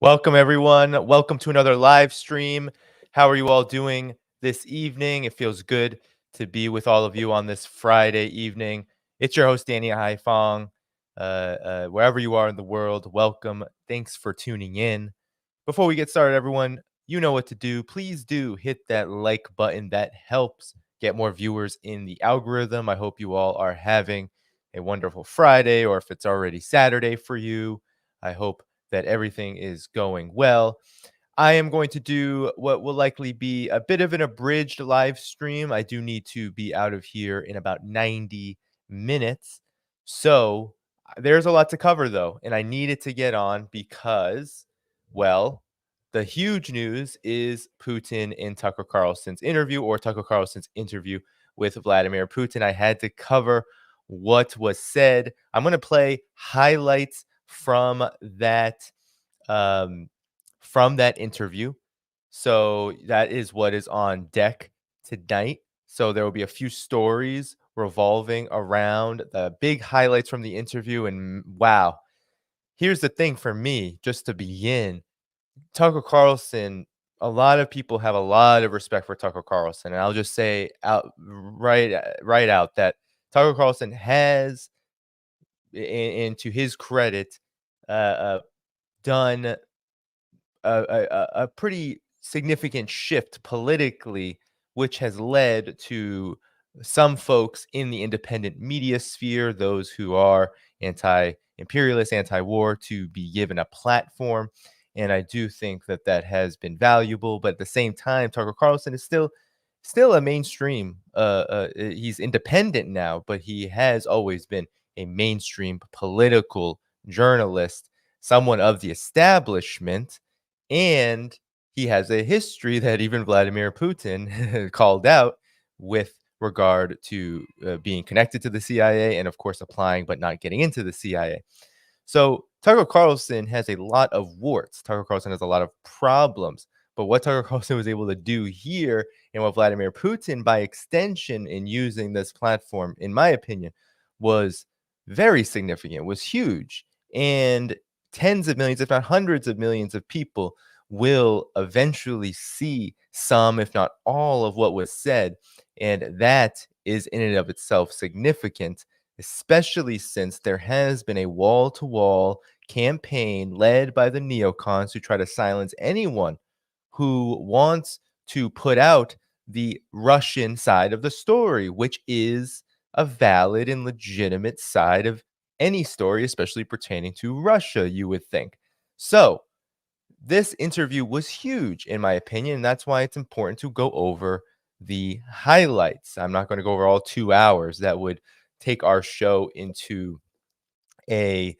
Welcome, everyone. Welcome to another live stream. How are you all doing this evening? It feels good to be with all of you on this Friday evening. It's your host, Danny Dhaiphong. Wherever you are in the world, welcome. Thanks for tuning in. Before we get started, everyone, you know what to do. Please do hit that like button. That helps get more viewers in the algorithm. I hope you all are having a wonderful Friday, or if it's already Saturday for you, I hope that everything is going well. I am going to do what will likely be a bit of an abridged live stream. I do need to be out of here in about 90 minutes. So there's a lot to cover, though, and I needed to get on because, well, the huge news is Putin in Tucker Carlson's interview, or Tucker Carlson's interview with Vladimir Putin. I had to cover what was said. I'm going to play highlights from that interview. So that is what is on deck tonight. So there will be a few stories revolving around the big highlights from the interview. And wow, here's the thing for me, just to begin. Tucker Carlson, a lot of people have a lot of respect for Tucker Carlson. And I'll just say right out that Tucker Carlson has, and to his credit, done a pretty significant shift politically, which has led to some folks in the independent media sphere, those who are anti-imperialist, anti-war, to be given a platform. And I do think that that has been valuable. But at the same time, Tucker Carlson is still a mainstream. He's independent now, but he has always been a mainstream political journalist, someone of the establishment, and he has a history that even Vladimir Putin called out with regard to being connected to the CIA and, of course, applying but not getting into the CIA. So Tucker Carlson has a lot of warts. Tucker Carlson has a lot of problems. But what Tucker Carlson was able to do here, and what Vladimir Putin, by extension, in using this platform, in my opinion, was very significant, was huge. And tens of millions, if not hundreds of millions of people will eventually see some, if not all, of what was said. And that is in and of itself significant, especially since there has been a wall-to-wall campaign led by the neocons who try to silence anyone who wants to put out the Russian side of the story, which is a valid and legitimate side of any story, especially pertaining to Russia, you would think. So this interview was huge, in my opinion, and that's why it's important to go over the highlights. I'm not going to go over all 2 hours. That would take our show into a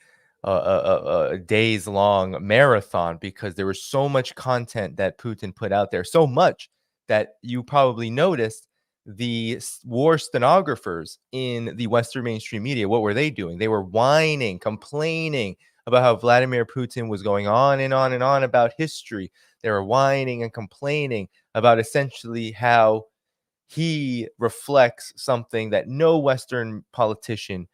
days-long marathon, because there was so much content that Putin put out there, so much that you probably noticed the war stenographers in the Western mainstream media. What were they doing? They were whining, complaining about how Vladimir Putin was going on and on and on about history. They were whining and complaining about essentially how he reflects something that no Western politician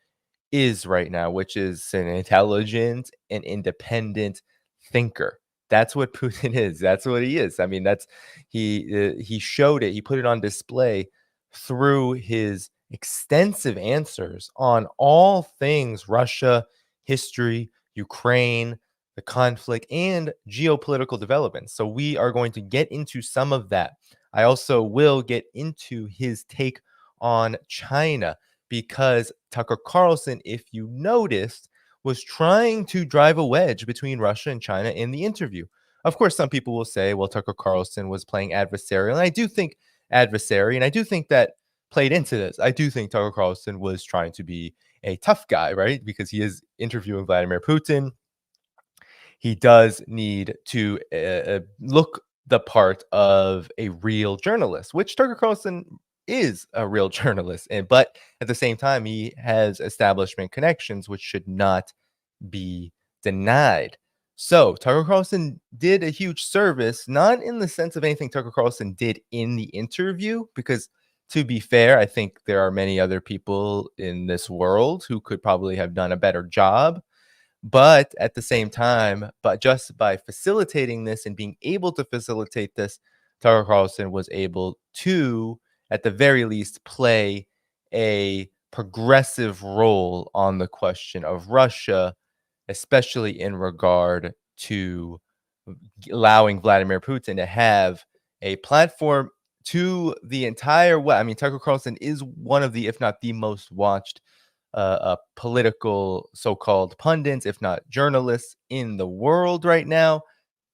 is right now, which is an intelligent and independent thinker. That's what Putin is. That's what he is. I mean, he showed it. He put it on display through his extensive answers on all things Russia, history, Ukraine, the conflict, and geopolitical developments. So we are going to get into some of that. I also will get into his take on China, because Tucker Carlson, if you noticed, was trying to drive a wedge between Russia and China in the interview. Of course, some people will say, well, Tucker Carlson was playing adversarial. And I do think adversary. And I do think that played into this. I do think Tucker Carlson was trying to be a tough guy, right? Because he is interviewing Vladimir Putin. He does need to look the part of a real journalist, which Tucker Carlson is a real journalist. But at the same time, he has establishment connections, which should not be denied. So Tucker Carlson did a huge service, not in the sense of anything Tucker Carlson did in the interview, because to be fair, I think there are many other people in this world who could probably have done a better job. But at the same time, but just by facilitating this and being able to facilitate this, Tucker Carlson was able to, at the very least, play a progressive role on the question of Russia, especially in regard to allowing Vladimir Putin to have a platform to the entire I mean, Tucker Carlson is one of the, if not the most watched political so-called pundits, if not journalists, in the world right now,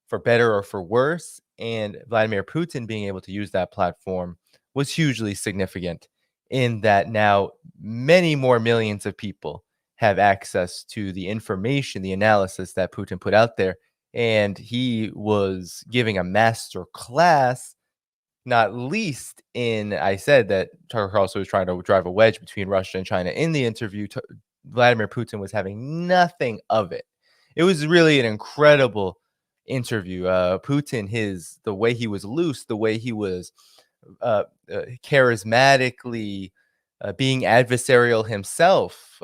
for better or for worse. And Vladimir Putin being able to use that platform was hugely significant in that now many more millions of people have access to the information, the analysis that Putin put out there. And he was giving a master class, not least in, I said that Tucker Carlson was trying to drive a wedge between Russia and China. In the interview, Vladimir Putin was having nothing of it. It was really an incredible interview. Putin, the way he was loose, the way he was charismatically being adversarial himself,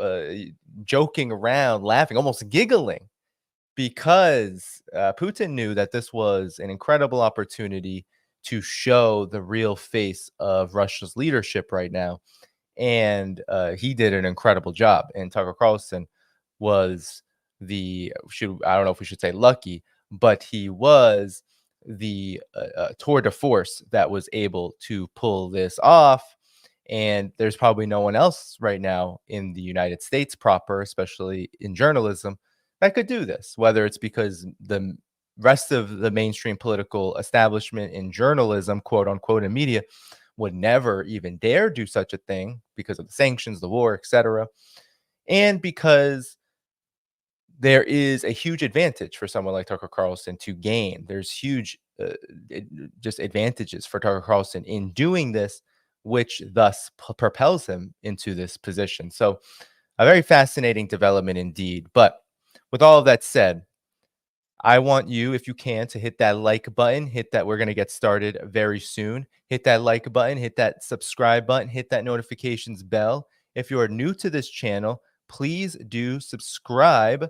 joking around, laughing, almost giggling, because Putin knew that this was an incredible opportunity to show the real face of Russia's leadership right now. And he did an incredible job. And Tucker Carlson was I don't know if we should say lucky, but he was the tour de force that was able to pull this off. And there's probably no one else right now in the United States proper, especially in journalism, that could do this, whether it's because the rest of the mainstream political establishment in journalism, quote unquote, in media, would never even dare do such a thing because of the sanctions, the war, etc. And because there is a huge advantage for someone like Tucker Carlson to gain. There's huge just advantages for Tucker Carlson in doing this, which thus propels him into this position. So a very fascinating development indeed. But with all of that said, I want you, if you can, to hit that like button, hit that. We're going to get started very soon. Hit that like button, hit that subscribe button, hit that notifications bell. If you are new to this channel, please do subscribe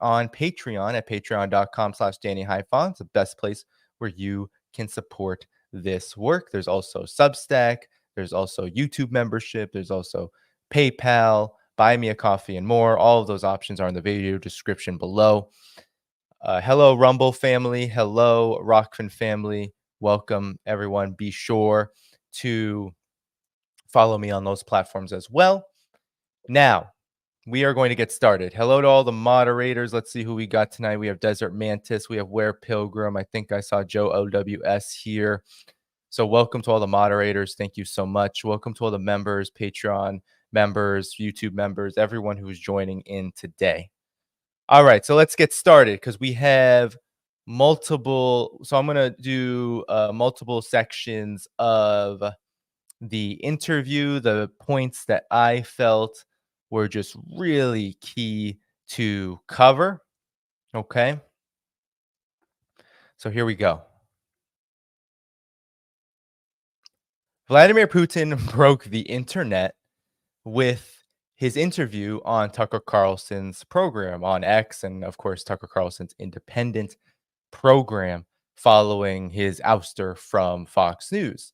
on Patreon at patreon.com/DannyHaiphong. It's the best place where you can support this work. There's also Substack. There's also YouTube membership. There's also PayPal, Buy Me a Coffee, and more. All of those options are in the video description below. Hello, Rumble family. Hello, Rockfin family. Welcome, everyone. Be sure to follow me on those platforms as well. Now, we are going to get started. Hello to all the moderators. Let's see who we got tonight. We have Desert Mantis. We have Where Pilgrim. I think I saw Joe OWS here. So welcome to all the moderators. Thank you so much. Welcome to all the members, Patreon members, YouTube members, everyone who is joining in today. All right, so let's get started because we have multiple. So I'm going to do multiple sections of the interview, the points that I felt were just really key to cover. Okay. So here we go. Vladimir Putin broke the internet with his interview on Tucker Carlson's program on X, and of course, Tucker Carlson's independent program following his ouster from Fox News.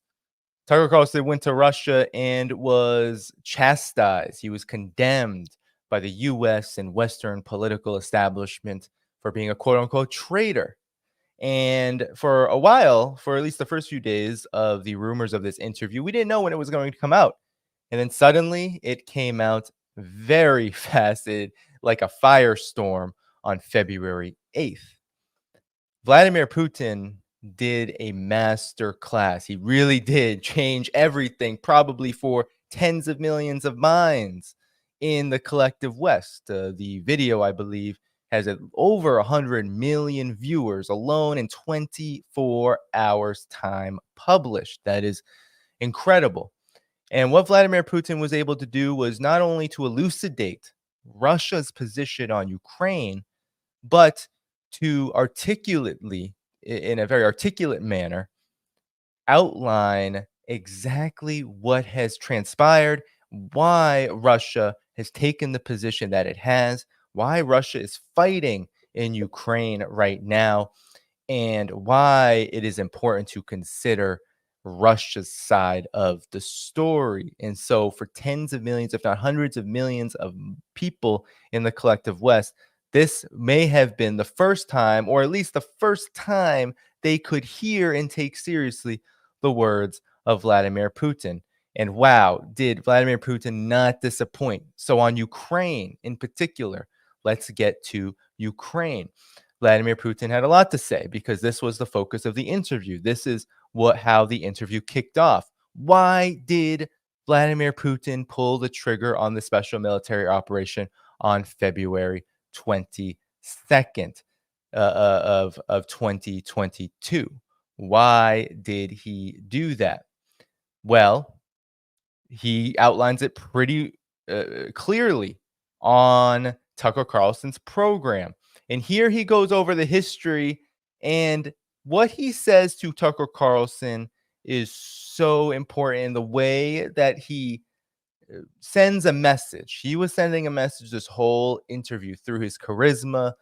Tucker Carlson went to Russia and was chastised. He was condemned by the US and Western political establishment for being a quote unquote traitor. And for a while, for at least the first few days of the rumors of this interview, we didn't know when it was going to come out. And then suddenly it came out very fast, like a firestorm on February 8th. Vladimir Putin did a master class. He really did change everything, probably for tens of millions of minds in the collective West. The video, I believe, has over 100 million viewers alone in 24 hours time published. That is incredible. And what Vladimir Putin was able to do was not only to elucidate Russia's position on Ukraine, but to articulately, in a very articulate manner, outline exactly what has transpired, why Russia has taken the position that it has, why Russia is fighting in Ukraine right now, and why it is important to consider Russia's side of the story. And so, for tens of millions, if not hundreds of millions of people in the collective West, this may have been the first time, or at least the first time, they could hear and take seriously the words of Vladimir Putin. And wow, did Vladimir Putin not disappoint? So, on Ukraine in particular, let's get to Ukraine. Vladimir Putin had a lot to say because this was the focus of the interview. This is how the interview kicked off. Why did Vladimir Putin pull the trigger on the special military operation on February 22nd of 2022? Why did he do that? Well, he outlines it pretty clearly on Tucker Carlson's program. And here he goes over the history, and what he says to Tucker Carlson is so important in the way that he sends a message. He was sending a message this whole interview through his charisma,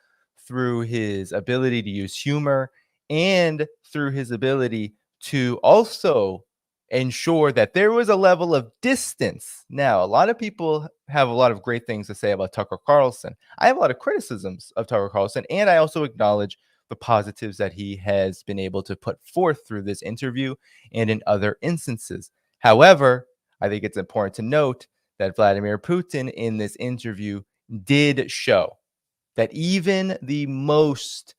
through his ability to use humor, and through his ability to also ensure that there was a level of distance. Now, a lot of people have a lot of great things to say about Tucker Carlson. I have a lot of criticisms of Tucker Carlson, and I also acknowledge the positives that he has been able to put forth through this interview and in other instances. However, I think it's important to note that Vladimir Putin in this interview did show that even the most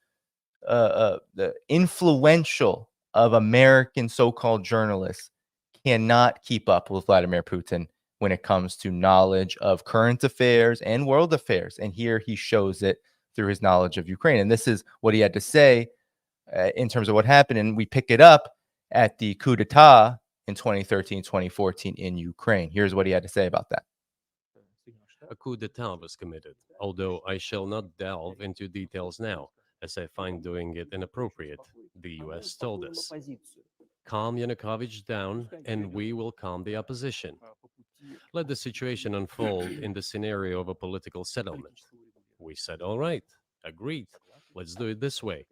the influential of American so-called journalists cannot keep up with Vladimir Putin when it comes to knowledge of current affairs and world affairs. And here he shows it through his knowledge of Ukraine. And this is what he had to say in terms of what happened. And we pick it up at the coup d'etat in 2013, 2014 in Ukraine. Here's what he had to say about that. A coup d'etat was committed, although I shall not delve into details now, as I find doing it inappropriate, the US told us. Calm Yanukovych down, and we will calm the opposition. Let the situation unfold in the scenario of a political settlement. We said, all right, agreed, let's do it this way.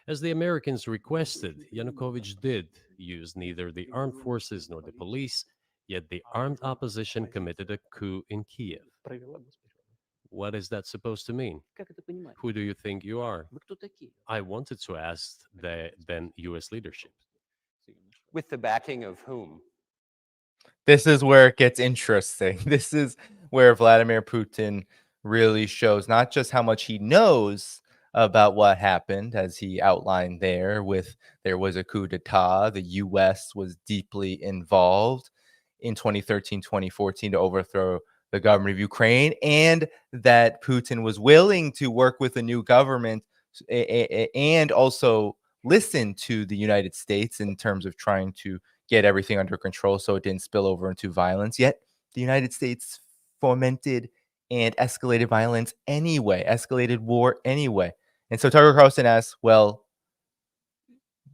As the Americans requested, Yanukovych did use neither the armed forces nor the police, yet the armed opposition committed a coup in Kiev. What is that supposed to mean? Who do you think you are? I wanted to ask the then US leadership. With the backing of whom? This is where it gets interesting. This is where Vladimir Putin really shows not just how much he knows about what happened, as he outlined there was a coup d'etat. The US was deeply involved in 2013, 2014 to overthrow the government of Ukraine, and that Putin was willing to work with a new government and also listen to the United States in terms of trying to get everything under control so it didn't spill over into violence. Yet the United States fomented and escalated violence anyway, escalated war anyway. And so Tucker Carlson asks, well,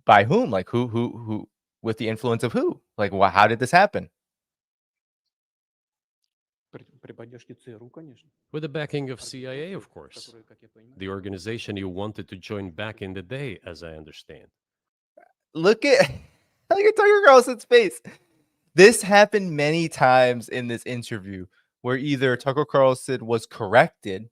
by whom? Like who, with the influence of who? Like, how did this happen? With the backing of CIA, of course. The organization you wanted to join back in the day, as I understand. Look at Tucker Carlson's face. This happened many times in this interview where either Tucker Carlson was corrected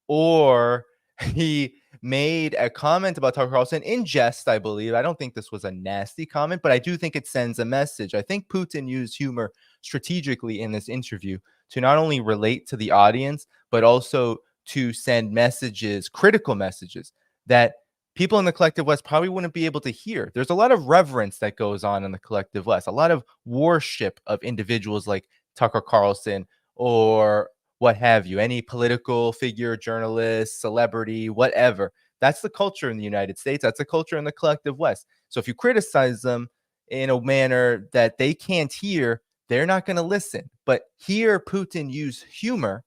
or he made a comment about Tucker Carlson in jest, I believe. I don't think this was a nasty comment, but I do think it sends a message. I think Putin used humor strategically in this interview to not only relate to the audience, but also to send messages, critical messages, that people in the collective West probably wouldn't be able to hear. There's a lot of reverence that goes on in the collective West, a lot of worship of individuals like Tucker Carlson or what have you, any political figure, journalist, celebrity, whatever. That's the culture in the United States. That's the culture in the collective West. So if you criticize them in a manner that they can't hear, they're not going to listen. But here, Putin used humor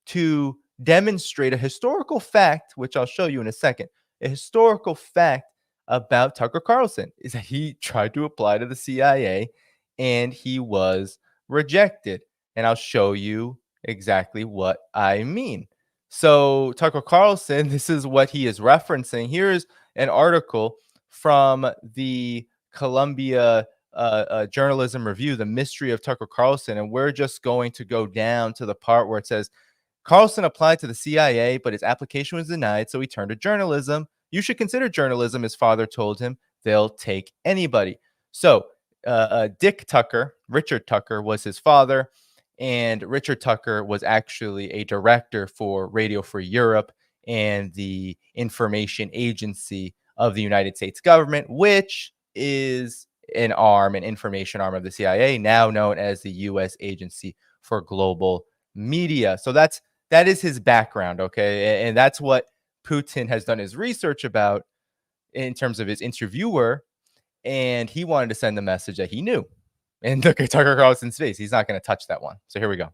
to demonstrate a historical fact, which I'll show you in a second. A historical fact about Tucker Carlson is that he tried to apply to the CIA and he was rejected. And I'll show you exactly what I mean. So, Tucker Carlson, this is what he is referencing. Here's an article from the Columbia Journalism Review, The Mystery of Tucker Carlson. And we're just going to go down to the part where it says, Carlson applied to the CIA, but his application was denied, so he turned to journalism. You should consider journalism, his father told him. They'll take anybody. So Dick Tucker, Richard Tucker, was his father, and Richard Tucker was actually a director for Radio Free Europe and the Information Agency of the United States government, which is an information arm of the CIA, now known as the U.S. Agency for Global Media. So that is his background, okay? And that's what Putin has done his research about in terms of his interviewer, and he wanted to send the message that he knew. And look at Tucker Carlson's face. He's not going to touch that one. So here we go.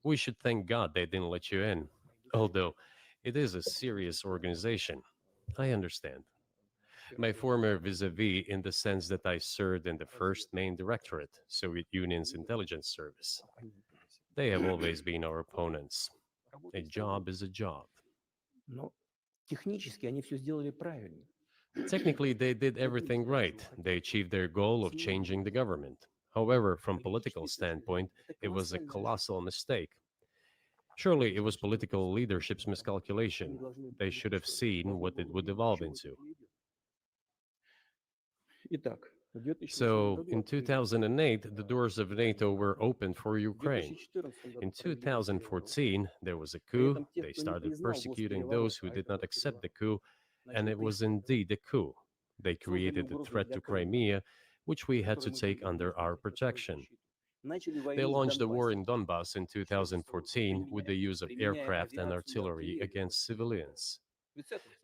We should thank God they didn't let you in. Although it is a serious organization. I understand. My former vis-a-vis in the sense that I served in the first main directorate, Soviet Union's intelligence service. They have always been our opponents. A job is a job. Technically, they did everything right. They achieved their goal of changing the government. However, from political standpoint, it was a colossal mistake. Surely it was political leadership's miscalculation. They should have seen what it would evolve into. So, in 2008, the doors of NATO were opened for Ukraine. In 2014, there was a coup. They started persecuting those who did not accept the coup, and it was indeed a coup. They created a threat to Crimea, which we had to take under our protection. They launched a war in Donbass in 2014 with the use of aircraft and artillery against civilians.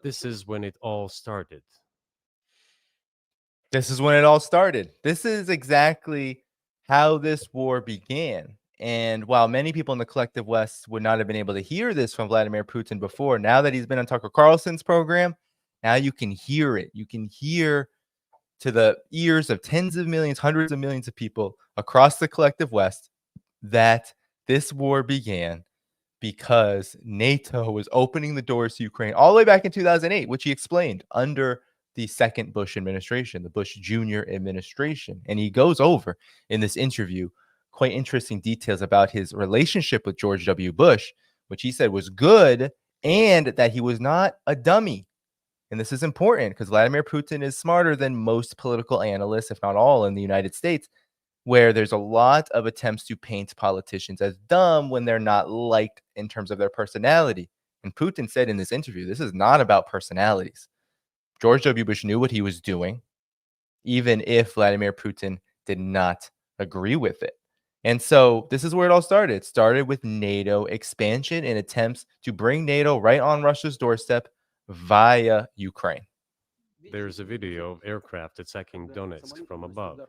This is when it all started. This is when it all started. This is exactly how this war began. And while many people in the collective West would not have been able to hear this from Vladimir Putin before, now that he's been on Tucker Carlson's program, now you can hear it. You can hear to the ears of tens of millions, hundreds of millions of people across the collective West that this war began because NATO was opening the doors to Ukraine all the way back in 2008, which he explained under the second Bush administration, the Bush Jr. administration. And he goes over in this interview quite interesting details about his relationship with George W. Bush, which he said was good and that he was not a dummy. And this is important because Vladimir Putin is smarter than most political analysts, if not all, in the United States, where there's a lot of attempts to paint politicians as dumb when they're not liked in terms of their personality. And Putin said in this interview, this is not about personalities. George W. Bush knew what he was doing, even if Vladimir Putin did not agree with it. And so this is where it all started. It started with NATO expansion and attempts to bring NATO right on Russia's doorstep via Ukraine. There's a video of aircraft attacking Donetsk from above.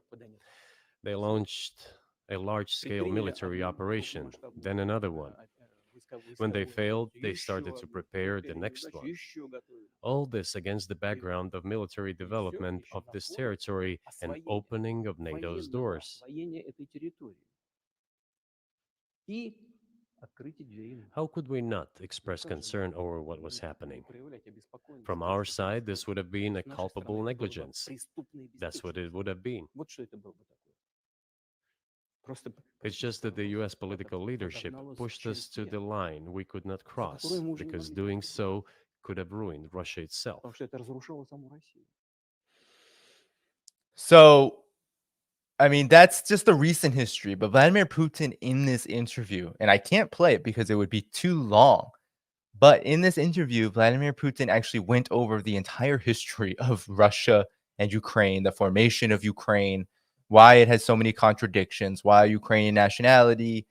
They launched a large-scale military operation, then another one. When they failed, they started to prepare the next one. All this against the background of military development of this territory and opening of NATO's doors. How could we not express concern over what was happening? From our side, this would have been a culpable negligence. That's what it would have been. It's just that the US political leadership pushed us to the line we could not cross, because doing so could have ruined Russia itself. So, I mean, that's just the recent history. But Vladimir Putin in this interview, and I can't play it because it would be too long, But in this interview, Vladimir Putin actually went over the entire history of Russia and Ukraine, the formation of Ukraine, why it has so many contradictions, why Ukrainian nationality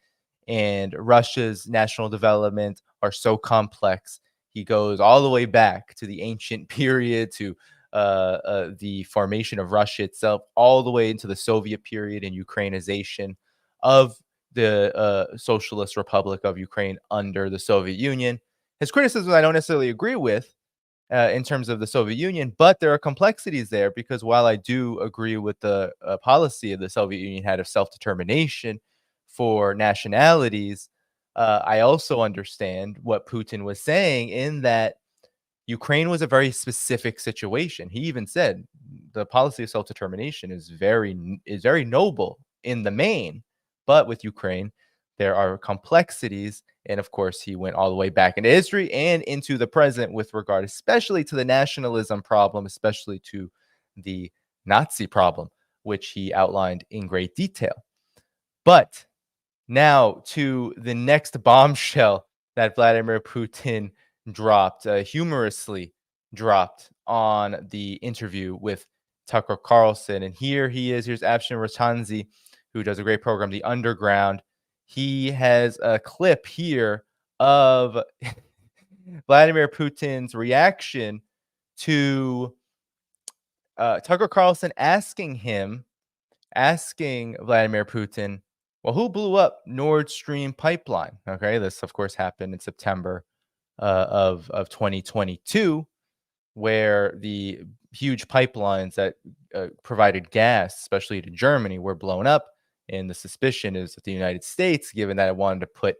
and Russia's national development are so complex. He goes all the way back to the ancient period, to the formation of Russia itself, all the way into the Soviet period and Ukrainization of the Socialist Republic of Ukraine under the Soviet Union. His criticisms I don't necessarily agree with in terms of the Soviet Union, but there are complexities there because while I do agree with the policy of the Soviet Union had of self-determination for nationalities, I also understand what Putin was saying in that Ukraine was a very specific situation. He even said the policy of self-determination is very noble in the main, but with Ukraine, there are complexities. And of course, he went all the way back into history and into the present with regard, especially to the nationalism problem, especially to the Nazi problem, which he outlined in great detail. But now to the next bombshell that Vladimir Putin dropped, humorously dropped on the interview with Tucker Carlson. And here he is. Here's Afshin Ratanzi, who does a great program, The Underground. He has a clip here of Vladimir Putin's reaction to Tucker Carlson asking Vladimir Putin, well, who blew up Nord Stream pipeline? Okay, this of course happened in September of 2022, where the huge pipelines that provided gas, especially to Germany, were blown up. And the suspicion is that the United States, given that it wanted to put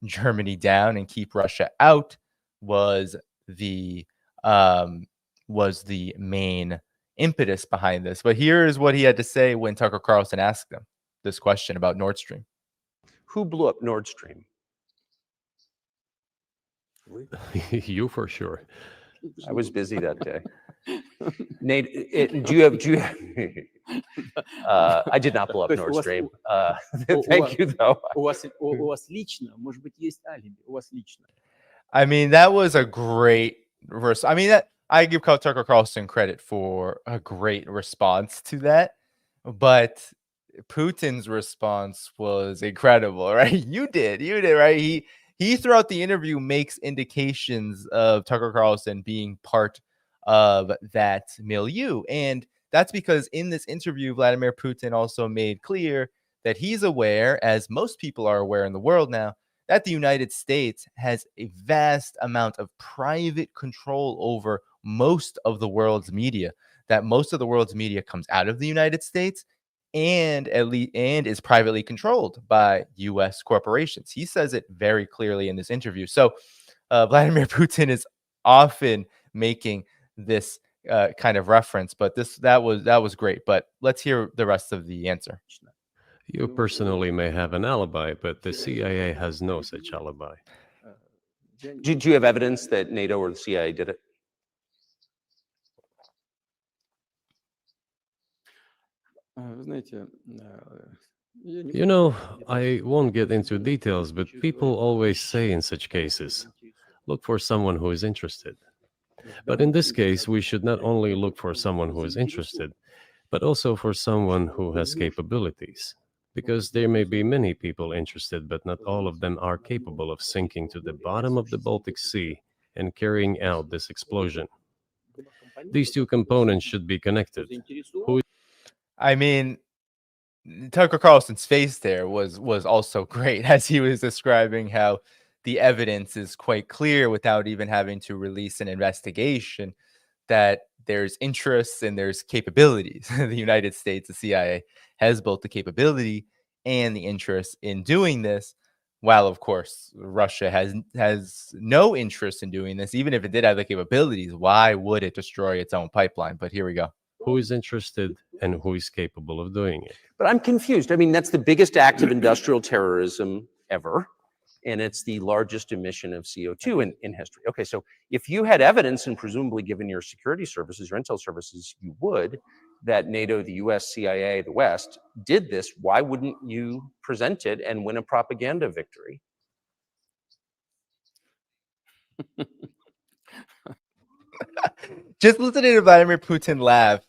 Germany down and keep Russia out, was the main impetus behind this. But here is what he had to say when Tucker Carlson asked him this question about Nord Stream. Who blew up Nord Stream? You for sure. I was busy that day. Nate, do you have I did not blow up Nord Stream. Thank you, though. I mean, that was a great verse. I mean, I give Tucker Carlson credit for a great response to that, but Putin's response was incredible, right? You did, right? He throughout the interview makes indications of Tucker Carlson being part of that milieu, and that's because in this interview, Vladimir Putin also made clear that he's aware, as most people are aware in the world now, that the United States has a vast amount of private control over most of the world's media, that most of the world's media comes out of the United States and is privately controlled by US corporations. He says it very clearly in this interview. So Vladimir Putin is often making this kind of reference, but that was great. But let's hear the rest of the answer. You personally may have an alibi, but the CIA has no such alibi. Did you have evidence that NATO or the CIA did it? You know, I won't get into details, but people always say in such cases, look for someone who is interested. But in this case, we should not only look for someone who is interested, but also for someone who has capabilities. Because there may be many people interested, but not all of them are capable of sinking to the bottom of the Baltic Sea and carrying out this explosion. These two components should be connected. I mean, Tucker Carlson's face there was also great as he was describing how the evidence is quite clear without even having to release an investigation, that there's interests and there's capabilities. The United States, the CIA, has both the capability and the interest in doing this, while of course Russia has no interest in doing this. Even if it did have the capabilities, why would it destroy its own pipeline? But here we go. Who is interested and who is capable of doing it? But I'm confused. I mean, that's the biggest act of industrial terrorism ever, and it's the largest emission of CO2 in history. Okay, so if you had evidence, and presumably given your security services, your intel services, you would, that NATO, the US, CIA, the West did this, why wouldn't you present it and win a propaganda victory? Just listening to Vladimir Putin laugh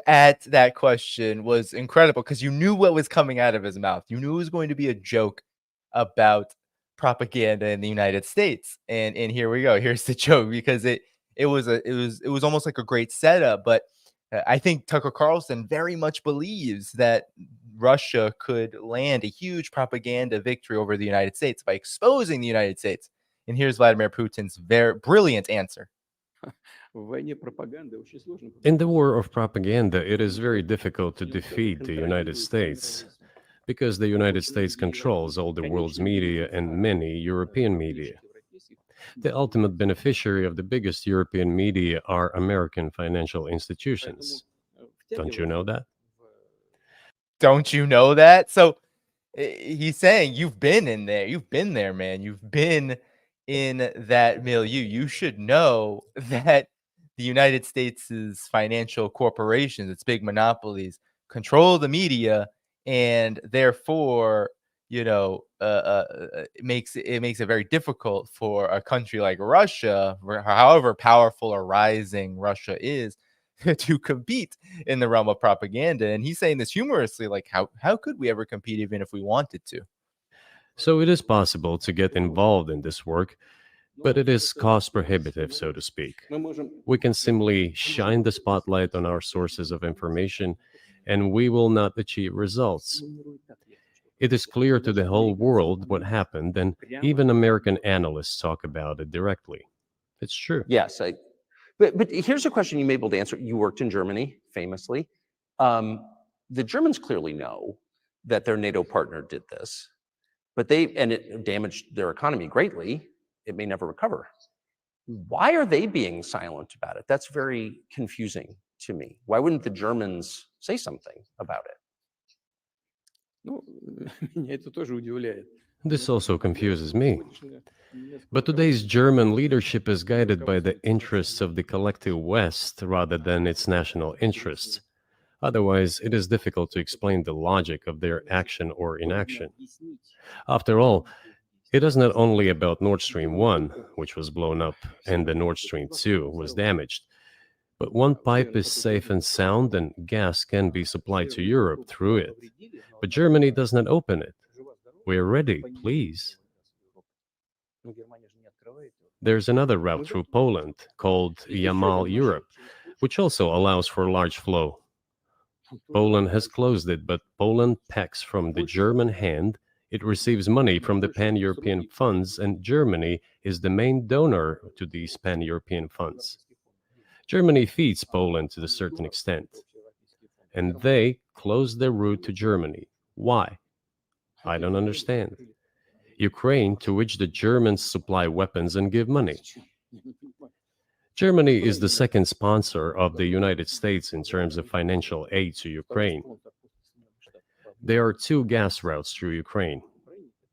at that question was incredible because you knew what was coming out of his mouth. You knew it was going to be a joke about propaganda in the United States. And here we go. Here's the joke because it was almost like a great setup, but I think Tucker Carlson very much believes that Russia could land a huge propaganda victory over the United States by exposing the United States. And here's Vladimir Putin's very brilliant answer. In the war of propaganda, it is very difficult to defeat the United States because the United States controls all the world's media and many European media. The ultimate beneficiary of the biggest European media are American financial institutions. Don't you know that? Don't you know that? So he's saying you've been in there. You've been there, man. You've been in that milieu. You should know that the United States' financial corporations, its big monopolies, control the media, and therefore, it makes it very difficult for a country like Russia, however powerful or rising Russia is, to compete in the realm of propaganda. And he's saying this humorously, like, how could we ever compete even if we wanted to? So it is possible to get involved in this work, but it is cost prohibitive, so to speak. We can simply shine the spotlight on our sources of information, and we will not achieve results. It is clear to the whole world what happened, and even American analysts talk about it directly. It's true. Yes, but here's a question you may be able to answer. You worked in Germany, famously. The Germans clearly know that their NATO partner did this, but it damaged their economy greatly. It may never recover. Why are they being silent about it? That's very confusing to me. Why wouldn't the Germans say something about it? This also confuses me. But today's German leadership is guided by the interests of the collective West rather than its national interests. Otherwise, it is difficult to explain the logic of their action or inaction. After all, it is not only about Nord Stream 1, which was blown up, and the Nord Stream 2 was damaged. But one pipe is safe and sound, and gas can be supplied to Europe through it. But Germany does not open it. We're ready, please. There's another route through Poland called Yamal Europe, which also allows for large flow. Poland has closed it, but Poland packs from the German hand. It receives money from the pan-European funds, and Germany is the main donor to these pan-European funds. Germany feeds Poland to a certain extent, and they close their route to Germany. Why? I don't understand. Ukraine, to which the Germans supply weapons and give money. Germany is the second sponsor of the United States in terms of financial aid to Ukraine. There are two gas routes through Ukraine.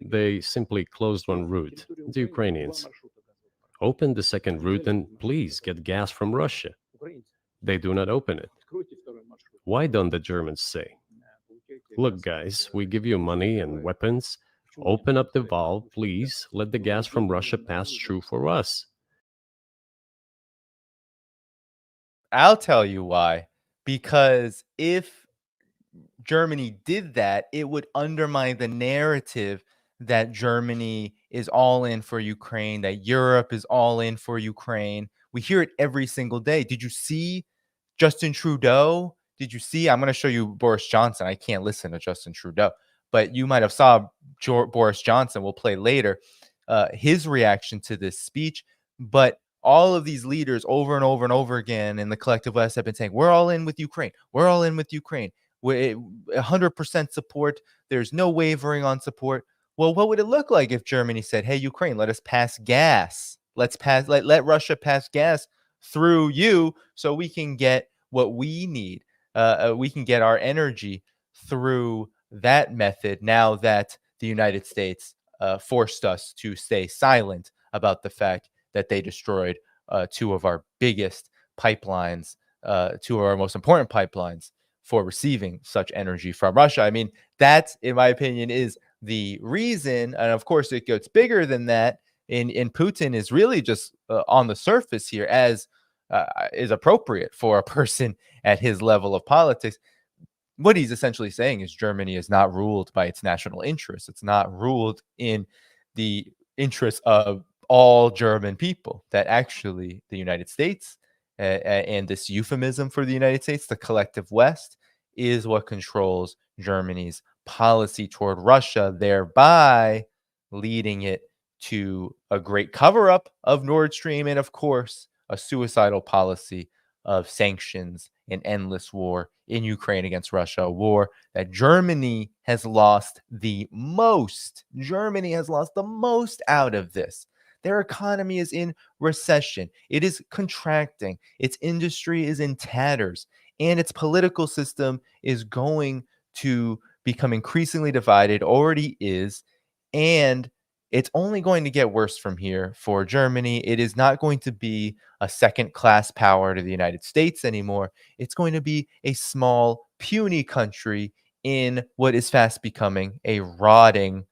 They simply closed one route, the Ukrainians. Open the second route and please get gas from Russia. They do not open it. Why don't the Germans say, look, guys, we give you money and weapons. Open up the valve, please. Let the gas from Russia pass through for us. I'll tell you why. Because if Germany did that, it would undermine the narrative that Germany is all in for Ukraine, that Europe is all in for Ukraine. We hear it every single day. Did you see Justin Trudeau? Did you see? I'm going to show you Boris Johnson. I can't listen to Justin Trudeau, but you might have saw Boris Johnson. We'll play later his reaction to this speech. But all of these leaders over and over and over again in the collective West have been saying, we're all in with Ukraine. We're all in with Ukraine. We're 100% support. There's no wavering on support. Well, what would it look like if Germany said, hey, Ukraine, let us pass gas. Let Russia pass gas through you so we can get what we need. We can get our energy through that method now that the United States forced us to stay silent about the fact that they destroyed two of our biggest pipelines, two of our most important pipelines for receiving such energy from Russia. I mean, that, in my opinion, is the reason. And of course, it gets bigger than that. And Putin is really just on the surface here, as is appropriate for a person at his level of politics. What he's essentially saying is Germany is not ruled by its national interests. It's not ruled in the interests of all German people, that actually the United States and this euphemism for the United States, the collective West, is what controls Germany's policy toward Russia, thereby leading it to a great cover up of Nord Stream and, of course, a suicidal policy of sanctions and endless war in Ukraine against Russia, a war that Germany has lost the most. Germany has lost the most out of this. Their economy is in recession. It is contracting. Its industry is in tatters. And its political system is going to become increasingly divided, already is. And it's only going to get worse from here for Germany. It is not going to be a second-class power to the United States anymore. It's going to be a small, puny country in what is fast becoming a rotting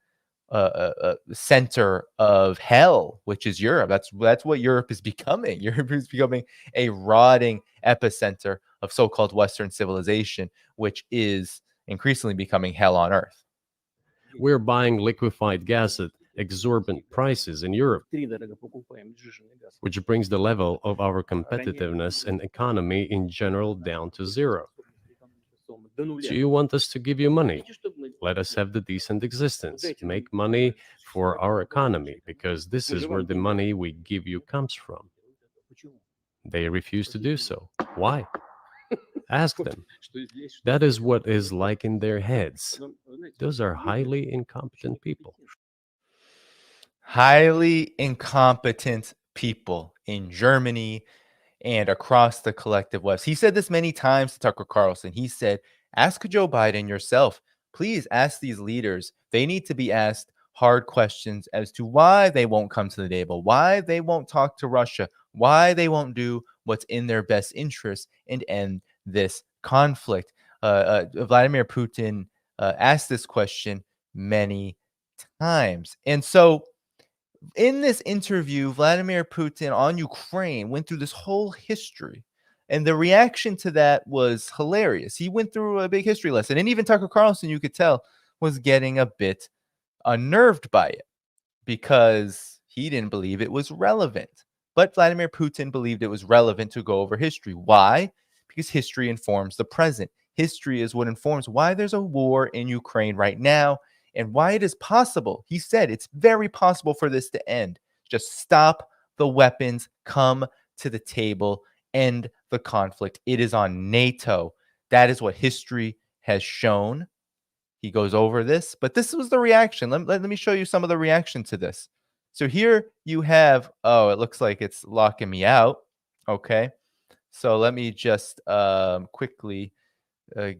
center of hell, which is Europe. That's what Europe is becoming. Europe is becoming a rotting epicenter of so-called Western civilization, which is increasingly becoming hell on earth. We're buying liquefied gas at exorbitant prices in Europe, which brings the level of our competitiveness and economy in general down to zero. Do you want us to give you money? Let us have the decent existence. Make money for our economy, because this is where the money we give you comes from. They refuse to do so. Why? Ask them. That is what is like in their heads. Those are highly incompetent people. Highly incompetent people in Germany and across the collective West. He said this many times to Tucker Carlson. He said, ask Joe Biden yourself. Please ask these leaders. They need to be asked hard questions as to why they won't come to the table, why they won't talk to Russia, why they won't do what's in their best interest and end this conflict. Vladimir Putin asked this question many times. And so in this interview, Vladimir Putin on Ukraine went through this whole history. And the reaction to that was hilarious. He went through a big history lesson. And even Tucker Carlson, you could tell, was getting a bit unnerved by it because he didn't believe it was relevant. But Vladimir Putin believed it was relevant to go over history. Why? Because history informs the present. History is what informs why there's a war in Ukraine right now and why it is possible. He said it's very possible for this to end. Just stop the weapons, come to the table, end the conflict. It is on NATO. That is what history has shown. He goes over this, but this was the reaction. Let me show you some of the reaction to this. So here you have, oh, it looks like it's locking me out. Okay. So let me just quickly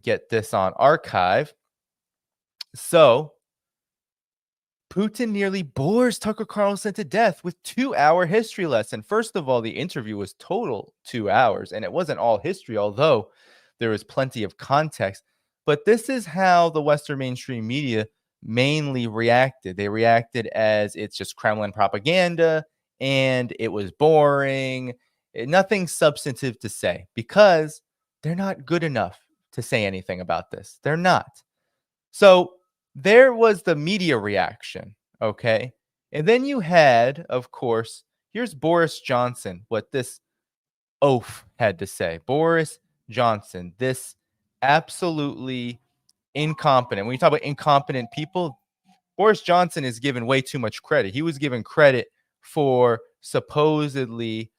get this on archive. So Putin nearly bores Tucker Carlson to death with 2-hour history lesson. First of all, the interview was total 2 hours, and it wasn't all history, although there was plenty of context. But this is how the Western mainstream media mainly reacted. They reacted as it's just Kremlin propaganda, and it was boring, nothing substantive to say, because they're not good enough to say anything about this. They're not. So there was the media reaction, okay? And then you had, of course, here's Boris Johnson, what this oaf had to say. Boris Johnson, this absolutely incompetent. When you talk about incompetent people, Boris Johnson is given way too much credit. He was given credit for supposedly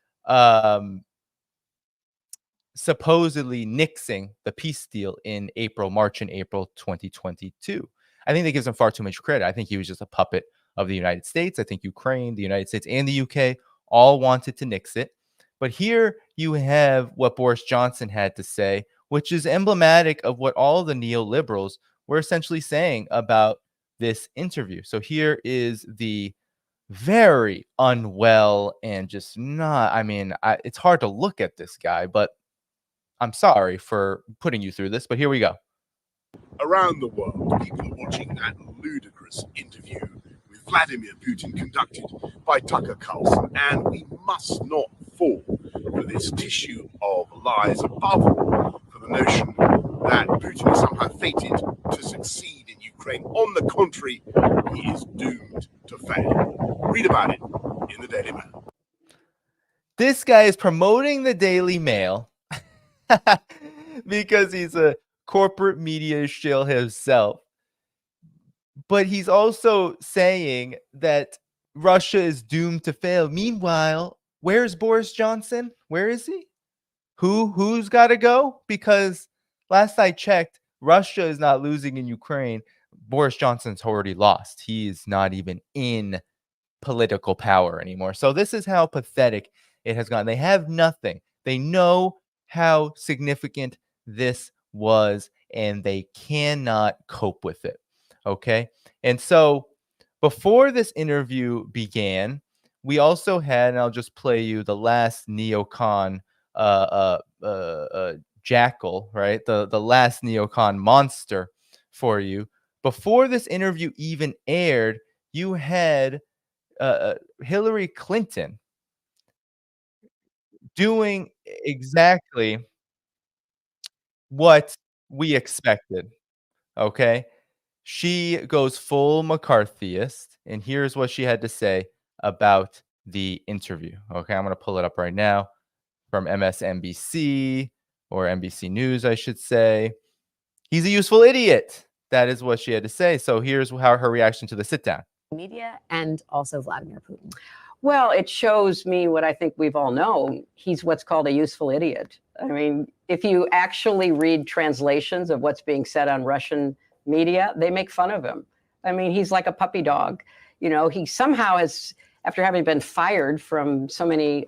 nixing the peace deal in March and April 2022. I think that gives him far too much credit. I think he was just a puppet of the United States. I think Ukraine, the United States, and the UK all wanted to nix it. But here you have what Boris Johnson had to say, which is emblematic of what all the neoliberals were essentially saying about this interview. So here is the very unwell and just not, it's hard to look at this guy, but I'm sorry for putting you through this, but here we go. Around the world, people are watching that ludicrous interview with Vladimir Putin conducted by Tucker Carlson, and we must not fall for this tissue of lies, above all for the notion that Putin is somehow fated to succeed in Ukraine. On the contrary, he is doomed to fail. Read about it in the Daily Mail. This guy is promoting the Daily Mail because he's a corporate media shill himself. But he's also saying that Russia is doomed to fail. Meanwhile, where's Boris Johnson? Where is he? Who's got to go? Because last I checked, Russia is not losing in Ukraine. Boris Johnson's already lost. He is not even in political power anymore. So this is how pathetic it has gone. They have nothing. They know how significant this was, and they cannot cope with it. Okay. And so before this interview began, we also had, and I'll just play you the last Neocon jackal, right? The last Neocon monster for you. Before this interview even aired, you had Hillary Clinton doing exactly what we expected. Okay. She goes full McCarthyist, and here's what she had to say about the interview. Okay, I'm going to pull it up right now from MSNBC or NBC News, I should say. He's a useful idiot. That is what she had to say. So here's how her reaction to the sit down. Media and also Vladimir Putin. Well, it shows me what I think we've all known. He's what's called a useful idiot. I mean, if you actually read translations of what's being said on Russian media, they make fun of him. I mean, he's like a puppy dog. You know, he somehow has, after having been fired from so many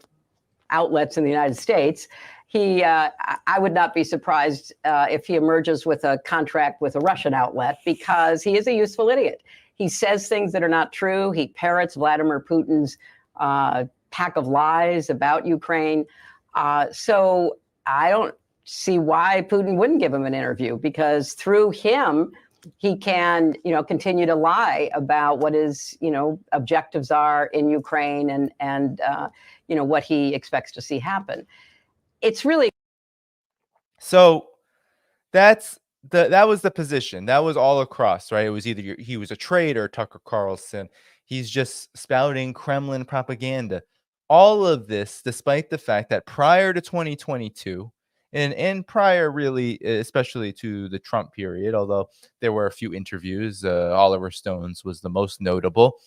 outlets in the United States, I would not be surprised if he emerges with a contract with a Russian outlet, because he is a useful idiot. He says things that are not true. He parrots Vladimir Putin's pack of lies about Ukraine. So I don't see why Putin wouldn't give him an interview, because through him, he can, continue to lie about what his, objectives are in Ukraine and what he expects to see happen. It's really. So that was the position. That was all across, right? It was either he was a traitor, Tucker Carlson. He's just spouting Kremlin propaganda. All of this, despite the fact that prior to 2022, and prior really, especially to the Trump period, although there were a few interviews, Oliver Stone's was the most notable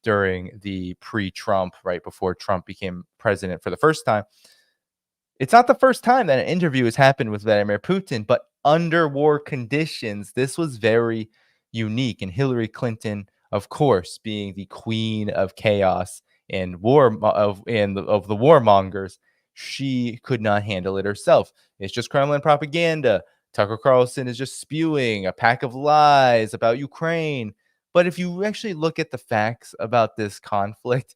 during the pre-Trump, right before Trump became president for the first time. It's not the first time that an interview has happened with Vladimir Putin, but under war conditions, this was very unique. And Hillary Clinton, of course, being the queen of chaos and of the warmongers, she could not handle it herself. It's just Kremlin propaganda. Tucker Carlson is just spewing a pack of lies about Ukraine. But if you actually look at the facts about this conflict,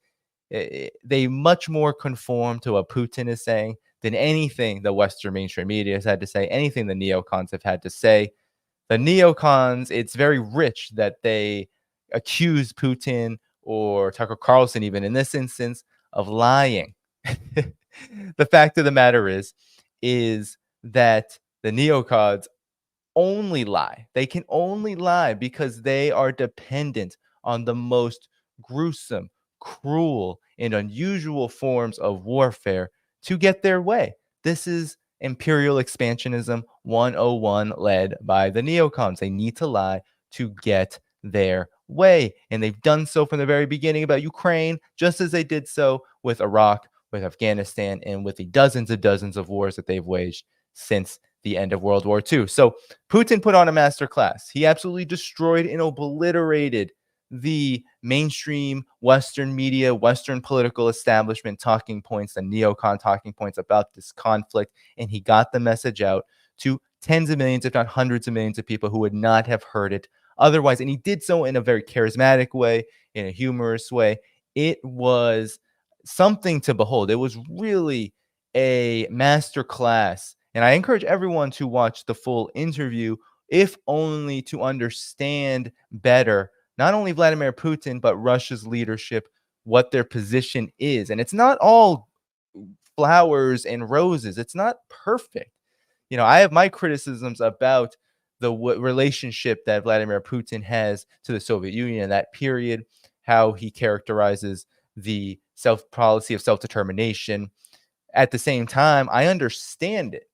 they much more conform to what Putin is saying than anything the Western mainstream media has had to say, anything the neocons have had to say. The neocons, it's very rich that they accuse Putin or Tucker Carlson, even in this instance, of lying. The fact of the matter is that the neocons only lie. They can only lie because they are dependent on the most gruesome, cruel, and unusual forms of warfare to get their way. This is imperial expansionism 101 led by the neocons. They need to lie to get their way. And they've done so from the very beginning about Ukraine, just as they did so with Iraq, with Afghanistan, and with the dozens of wars that they've waged since the end of World War II. So Putin put on a masterclass. He absolutely destroyed and obliterated the mainstream Western media, Western political establishment talking points, the neocon talking points about this conflict. And he got the message out to tens of millions, if not hundreds of millions of people who would not have heard it otherwise. And he did so in a very charismatic way, in a humorous way. It was something to behold. It was really a masterclass. And I encourage everyone to watch the full interview, if only to understand better not only Vladimir Putin, but Russia's leadership, what their position is. And it's not all flowers and roses. It's not perfect. I have my criticisms about the relationship that Vladimir Putin has to the Soviet Union in that period, how he characterizes the policy of self-determination. At the same time, I understand it.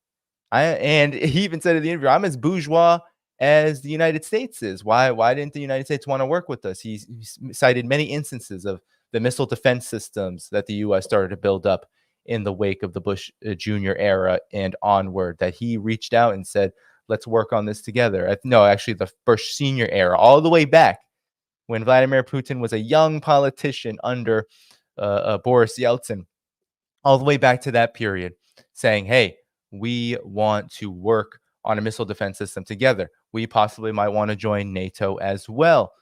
And he even said in the interview, I'm as bourgeois as the United States is. Why didn't the United States want to work with us? He cited many instances of the missile defense systems that the U.S. started to build up in the wake of the Bush Jr. era and onward, that he reached out and said, let's work on this together. No, actually, the Bush Sr. era, all the way back when Vladimir Putin was a young politician under Boris Yeltsin, all the way back to that period, saying, hey, we want to work on a missile defense system together. We possibly might want to join NATO as well.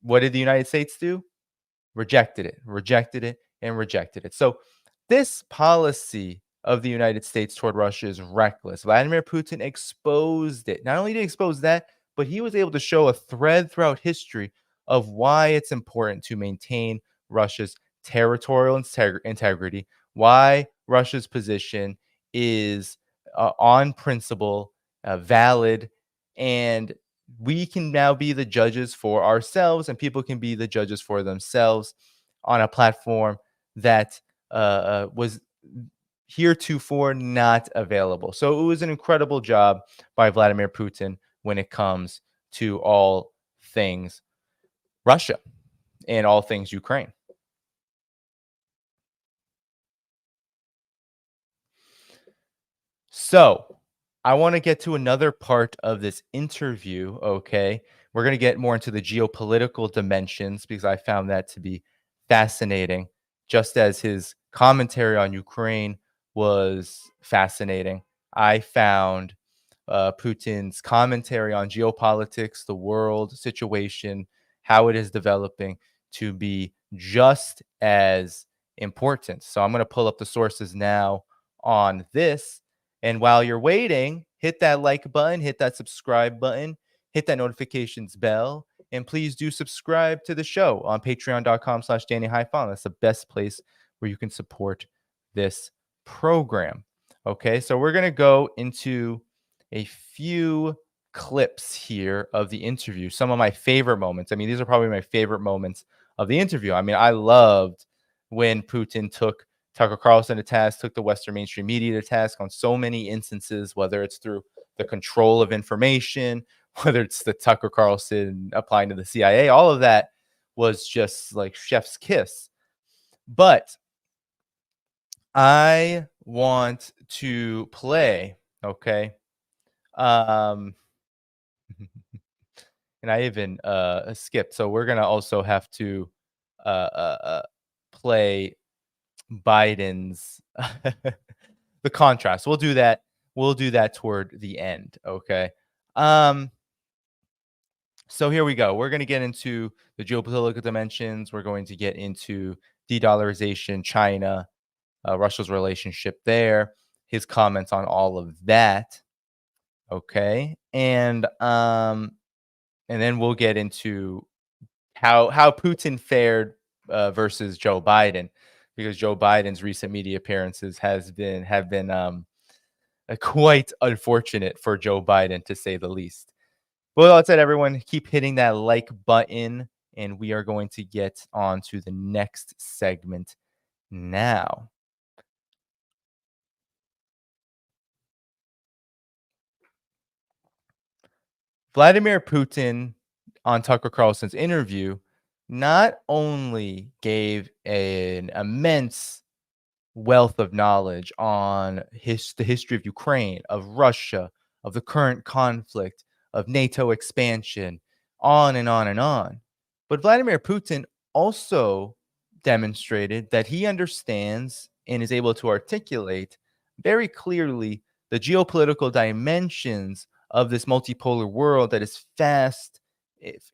What did the United States do? Rejected it, and rejected it. So this policy of the United States toward Russia is reckless. Vladimir Putin exposed it. Not only did he expose that, but he was able to show a thread throughout history of why it's important to maintain Russia's territorial integrity, why Russia's position is on principle, valid, and we can now be the judges for ourselves, and people can be the judges for themselves on a platform that was heretofore not available. So it was an incredible job by Vladimir Putin when it comes to all things Russia and all things Ukraine. So I want to get to another part of this interview, okay? We're going to get more into the geopolitical dimensions because I found that to be fascinating, just as his commentary on Ukraine was fascinating. I found Putin's commentary on geopolitics, the world situation, how it is developing, to be just as important. So I'm going to pull up the sources now on this. And while you're waiting, hit that like button, hit that subscribe button, hit that notifications bell, and please do subscribe to the show on patreon.com/DannyDhaiphong. That's the best place where you can support this program. Okay, so we're going to go into a few clips here of the interview. Some of my favorite moments. I mean, these are probably my favorite moments of the interview. I mean, I loved when Putin took Tucker Carlson to task, took the Western mainstream media to task on so many instances, whether it's through the control of information, whether it's the Tucker Carlson applying to the CIA, all of that was just like chef's kiss. But I want to play, okay? And I even skipped. So we're going to also have to play Biden's the contrast. We'll do that. We'll do that toward the end. Okay. So here we go. We're going to get into the geopolitical dimensions. We're going to get into de-dollarization, China, Russia's relationship there, his comments on all of that. Okay. And then we'll get into how Putin fared versus Joe Biden, because Joe Biden's recent media appearances have been quite unfortunate for Joe Biden, to say the least. Well, that said, everyone, keep hitting that like button, and we are going to get on to the next segment now. Vladimir Putin, on Tucker Carlson's interview, not only gave an immense wealth of knowledge on the history of Ukraine, of Russia, of the current conflict, of NATO expansion, on and on and on. But Vladimir Putin also demonstrated that he understands and is able to articulate very clearly the geopolitical dimensions of this multipolar world that is fast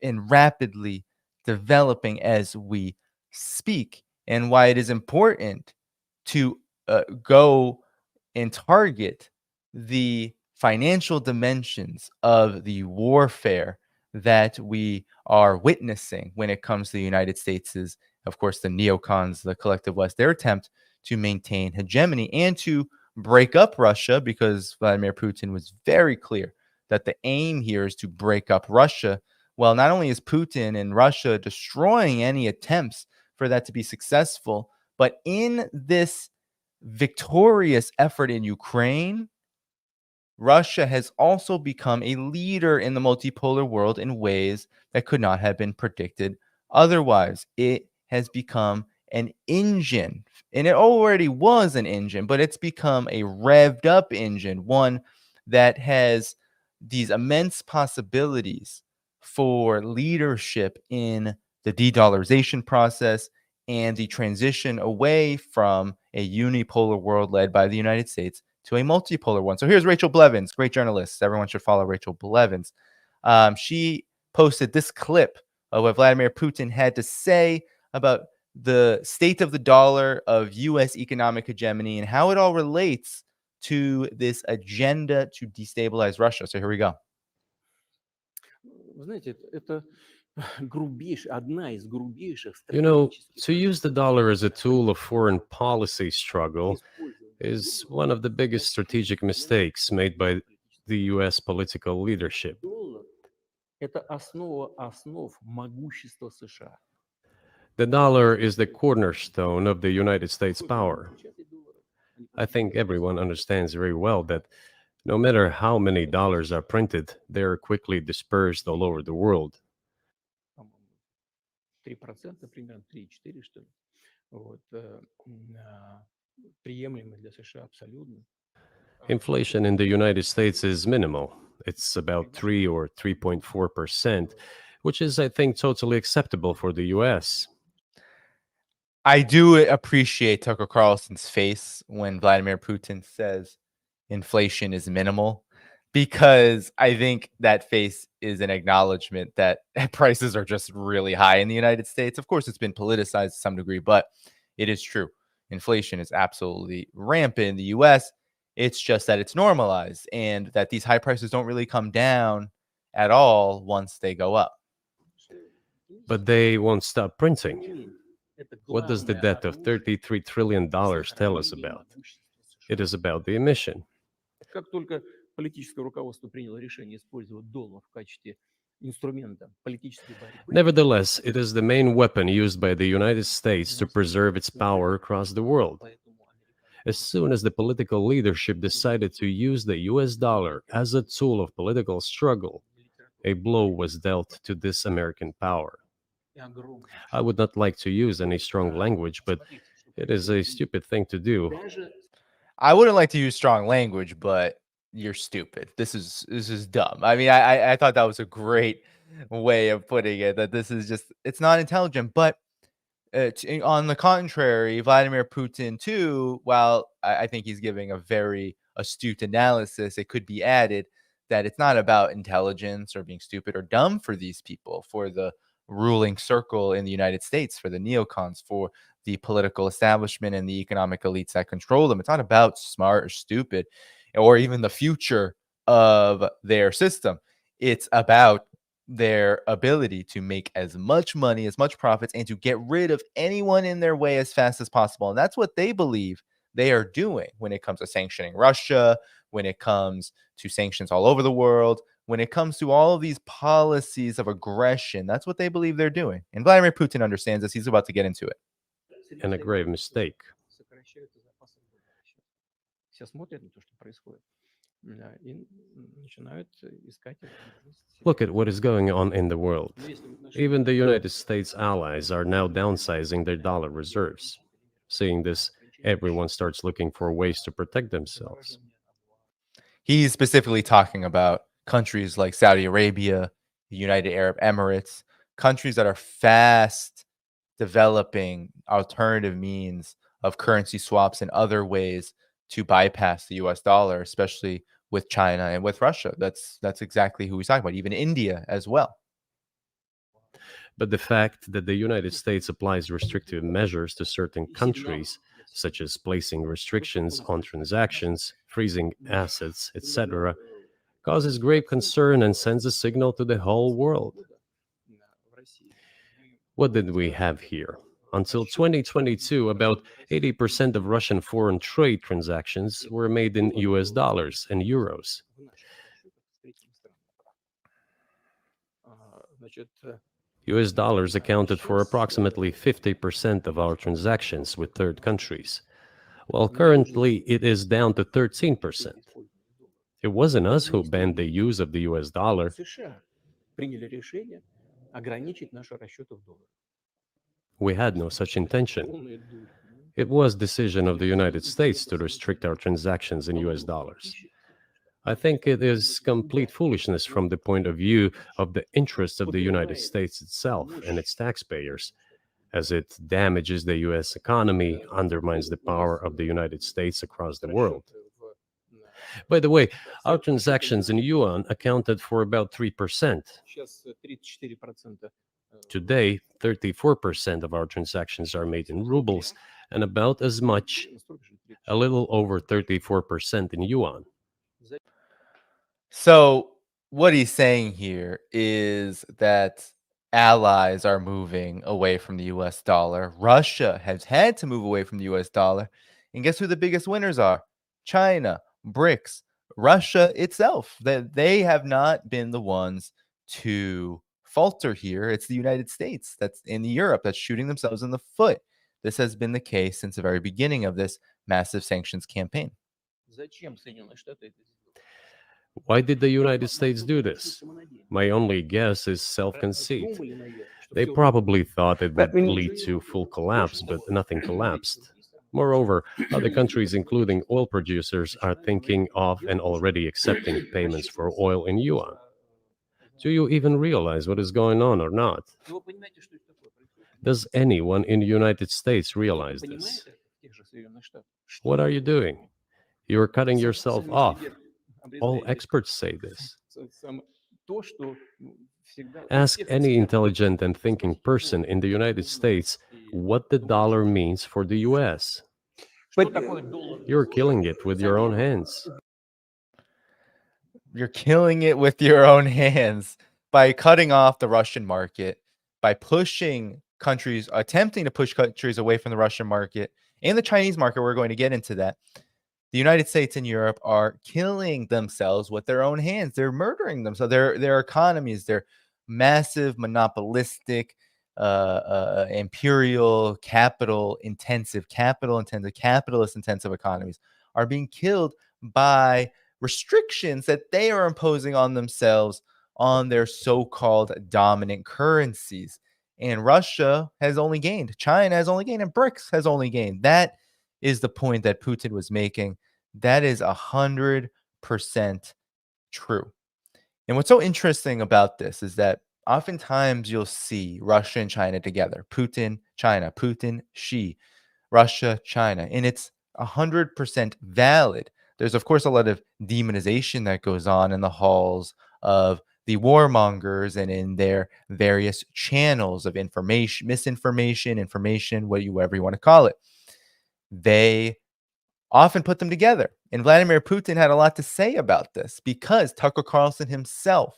and rapidly developing as we speak, and why it is important to go and target the financial dimensions of the warfare that we are witnessing when it comes to the United States is, of course, the neocons, the collective West, their attempt to maintain hegemony and to break up Russia, because Vladimir Putin was very clear that the aim here is to break up Russia. Well, not only is Putin and Russia destroying any attempts for that to be successful, but in this victorious effort in Ukraine, Russia has also become a leader in the multipolar world in ways that could not have been predicted otherwise. It has become an engine, and it already was an engine, but it's become a revved up engine, one that has these immense possibilities for leadership in the de-dollarization process and the transition away from a unipolar world led by the United States to a multipolar one. So here's Rachel Blevins, great journalist. Everyone should follow Rachel Blevins. She posted this clip of what Vladimir Putin had to say about the state of the dollar, of U.S. economic hegemony, and how it all relates to this agenda to destabilize Russia. So here we go. You know, to use the dollar as a tool of foreign policy struggle is one of the biggest strategic mistakes made by the US political leadership. The dollar is the cornerstone of the United States power. I think everyone understands very well that no matter how many dollars are printed, they are quickly dispersed all over the world. Inflation in the United States is minimal. It's about 3 or 3.4%, which is, I think, totally acceptable for the US. I do appreciate Tucker Carlson's face when Vladimir Putin says inflation is minimal, because I think that face is an acknowledgement that prices are just really high in the United States. Of course, it's been politicized to some degree, but it is true. Inflation is absolutely rampant in the US. It's just that it's normalized and that these high prices don't really come down at all once they go up. But they won't stop printing. What does the debt of $33 trillion tell us about? It is about the emission. Nevertheless, it is the main weapon used by the United States to preserve its power across the world. As soon as the political leadership decided to use the US dollar as a tool of political struggle, a blow was dealt to this American power. I would not like to use any strong language, but it is a stupid thing to do. I wouldn't like to use strong language, but you're stupid. This is dumb. I mean, I thought that was a great way of putting it, that this is just, it's not intelligent. But on the contrary, Vladimir Putin too, while I think he's giving a very astute analysis, it could be added that it's not about intelligence or being stupid or dumb for these people, for the ruling circle in the United States, for the neocons, for the political establishment and the economic elites that control them. It's not about smart or stupid or even the future of their system. It's about their ability to make as much money, as much profits, and to get rid of anyone in their way as fast as possible. And that's what they believe they are doing when it comes to sanctioning Russia, when it comes to sanctions all over the world, when it comes to all of these policies of aggression. That's what they believe they're doing. And Vladimir Putin understands this. He's about to get into it. And a grave mistake. Look at what is going on in the world. Even the United States allies are now downsizing their dollar reserves. Seeing this, everyone starts looking for ways to protect themselves. He's specifically talking about countries like Saudi Arabia, the United Arab Emirates, countries that are fast developing alternative means of currency swaps and other ways to bypass the US dollar, especially with China and with Russia. That's exactly who he's talking about, even India as well. But the fact that the United States applies restrictive measures to certain countries, such as placing restrictions on transactions, freezing assets, etc., causes grave concern and sends a signal to the whole world. What did we have here? Until 2022, about 80% of Russian foreign trade transactions were made in US dollars and euros. US dollars accounted for approximately 50% of our transactions with third countries, while currently it is down to 13%. It wasn't us who banned the use of the US dollar. We had no such intention. It was decision of the United States to restrict our transactions in US dollars. I think it is complete foolishness from the point of view of the interests of the United States itself and its taxpayers, as it damages the US economy, undermines the power of the United States across the world. By the way, our transactions in yuan accounted for about 3%. Today, 34% of our transactions are made in rubles, and about as much, a little over 34% in yuan. So what he's saying here is that allies are moving away from the US dollar. Russia has had to move away from the US dollar. And guess who the biggest winners are? China, BRICS, Russia itself. That they have not been the ones to falter here. It's the United States that's in Europe that's shooting themselves in the foot. This has been the case since the very beginning of this massive sanctions campaign. Why did the United States do this? My only guess is self-conceit. They probably thought it would lead to full collapse, but nothing collapsed. Moreover, other countries, including oil producers, are thinking of and already accepting payments for oil in yuan. Do you even realize what is going on or not? Does anyone in the United States realize this? What are you doing? You're cutting yourself off. All experts say this. Ask any intelligent and thinking person in the United States what the dollar means for the US. But You're killing it with your own hands. You're killing it with your own hands by cutting off the Russian market, by pushing countries, attempting to push countries away from the Russian market and the Chinese market. We're going to get into that. The United States and Europe are killing themselves with their own hands. They're murdering them. So their economies, their massive, monopolistic, imperial, capitalist-intensive economies are being killed by restrictions that they are imposing on themselves on their so-called dominant currencies. And Russia has only gained. China has only gained. And BRICS has only gained. That is the point that Putin was making. That is 100% true. And what's so interesting about this is that oftentimes you'll see Russia and China together. Putin, China, Putin, Xi, Russia, China. And it's 100% valid. There's, of course, a lot of demonization that goes on in the halls of the warmongers and in their various channels of information, misinformation, information, whatever you want to call it. They often put them together. And Vladimir Putin had a lot to say about this because Tucker Carlson himself,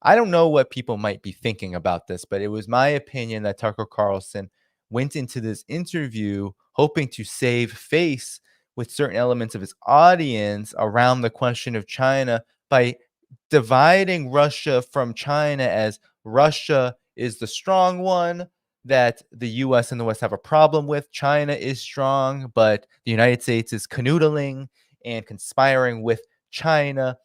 I don't know what people might be thinking about this, but it was my opinion that Tucker Carlson went into this interview hoping to save face with certain elements of his audience around the question of China by dividing Russia from China as Russia is the strong one that the US and the West have a problem with. China is strong, but the United States is canoodling and conspiring with China.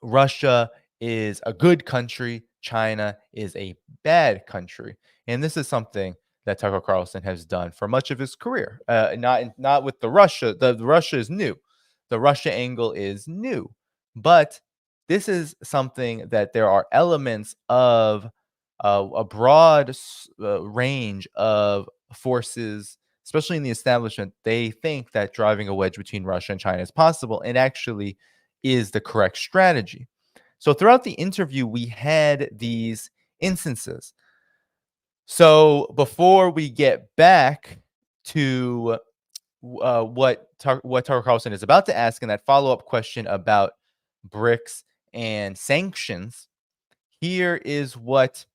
Russia is a good country. China is a bad country. And this is something that Tucker Carlson has done for much of his career. Not with the Russia. The Russia is new. The Russia angle is new. But this is something that there are elements of a broad range of forces, especially in the establishment. They think that driving a wedge between Russia and China is possible and actually is the correct strategy. So throughout the interview, we had these instances. So before we get back to what Tucker Carlson is about to ask in that follow-up question about BRICS and sanctions. Here is what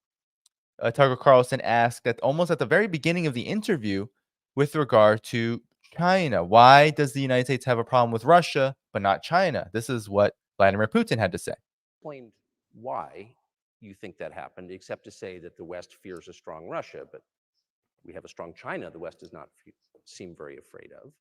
Tucker Carlson asked almost at the very beginning of the interview with regard to China. Why does the United States have a problem with Russia, but not China? This is what Vladimir Putin had to say. Explain why you think that happened, except to say that the West fears a strong Russia, but we have a strong China the West does not seem very afraid of.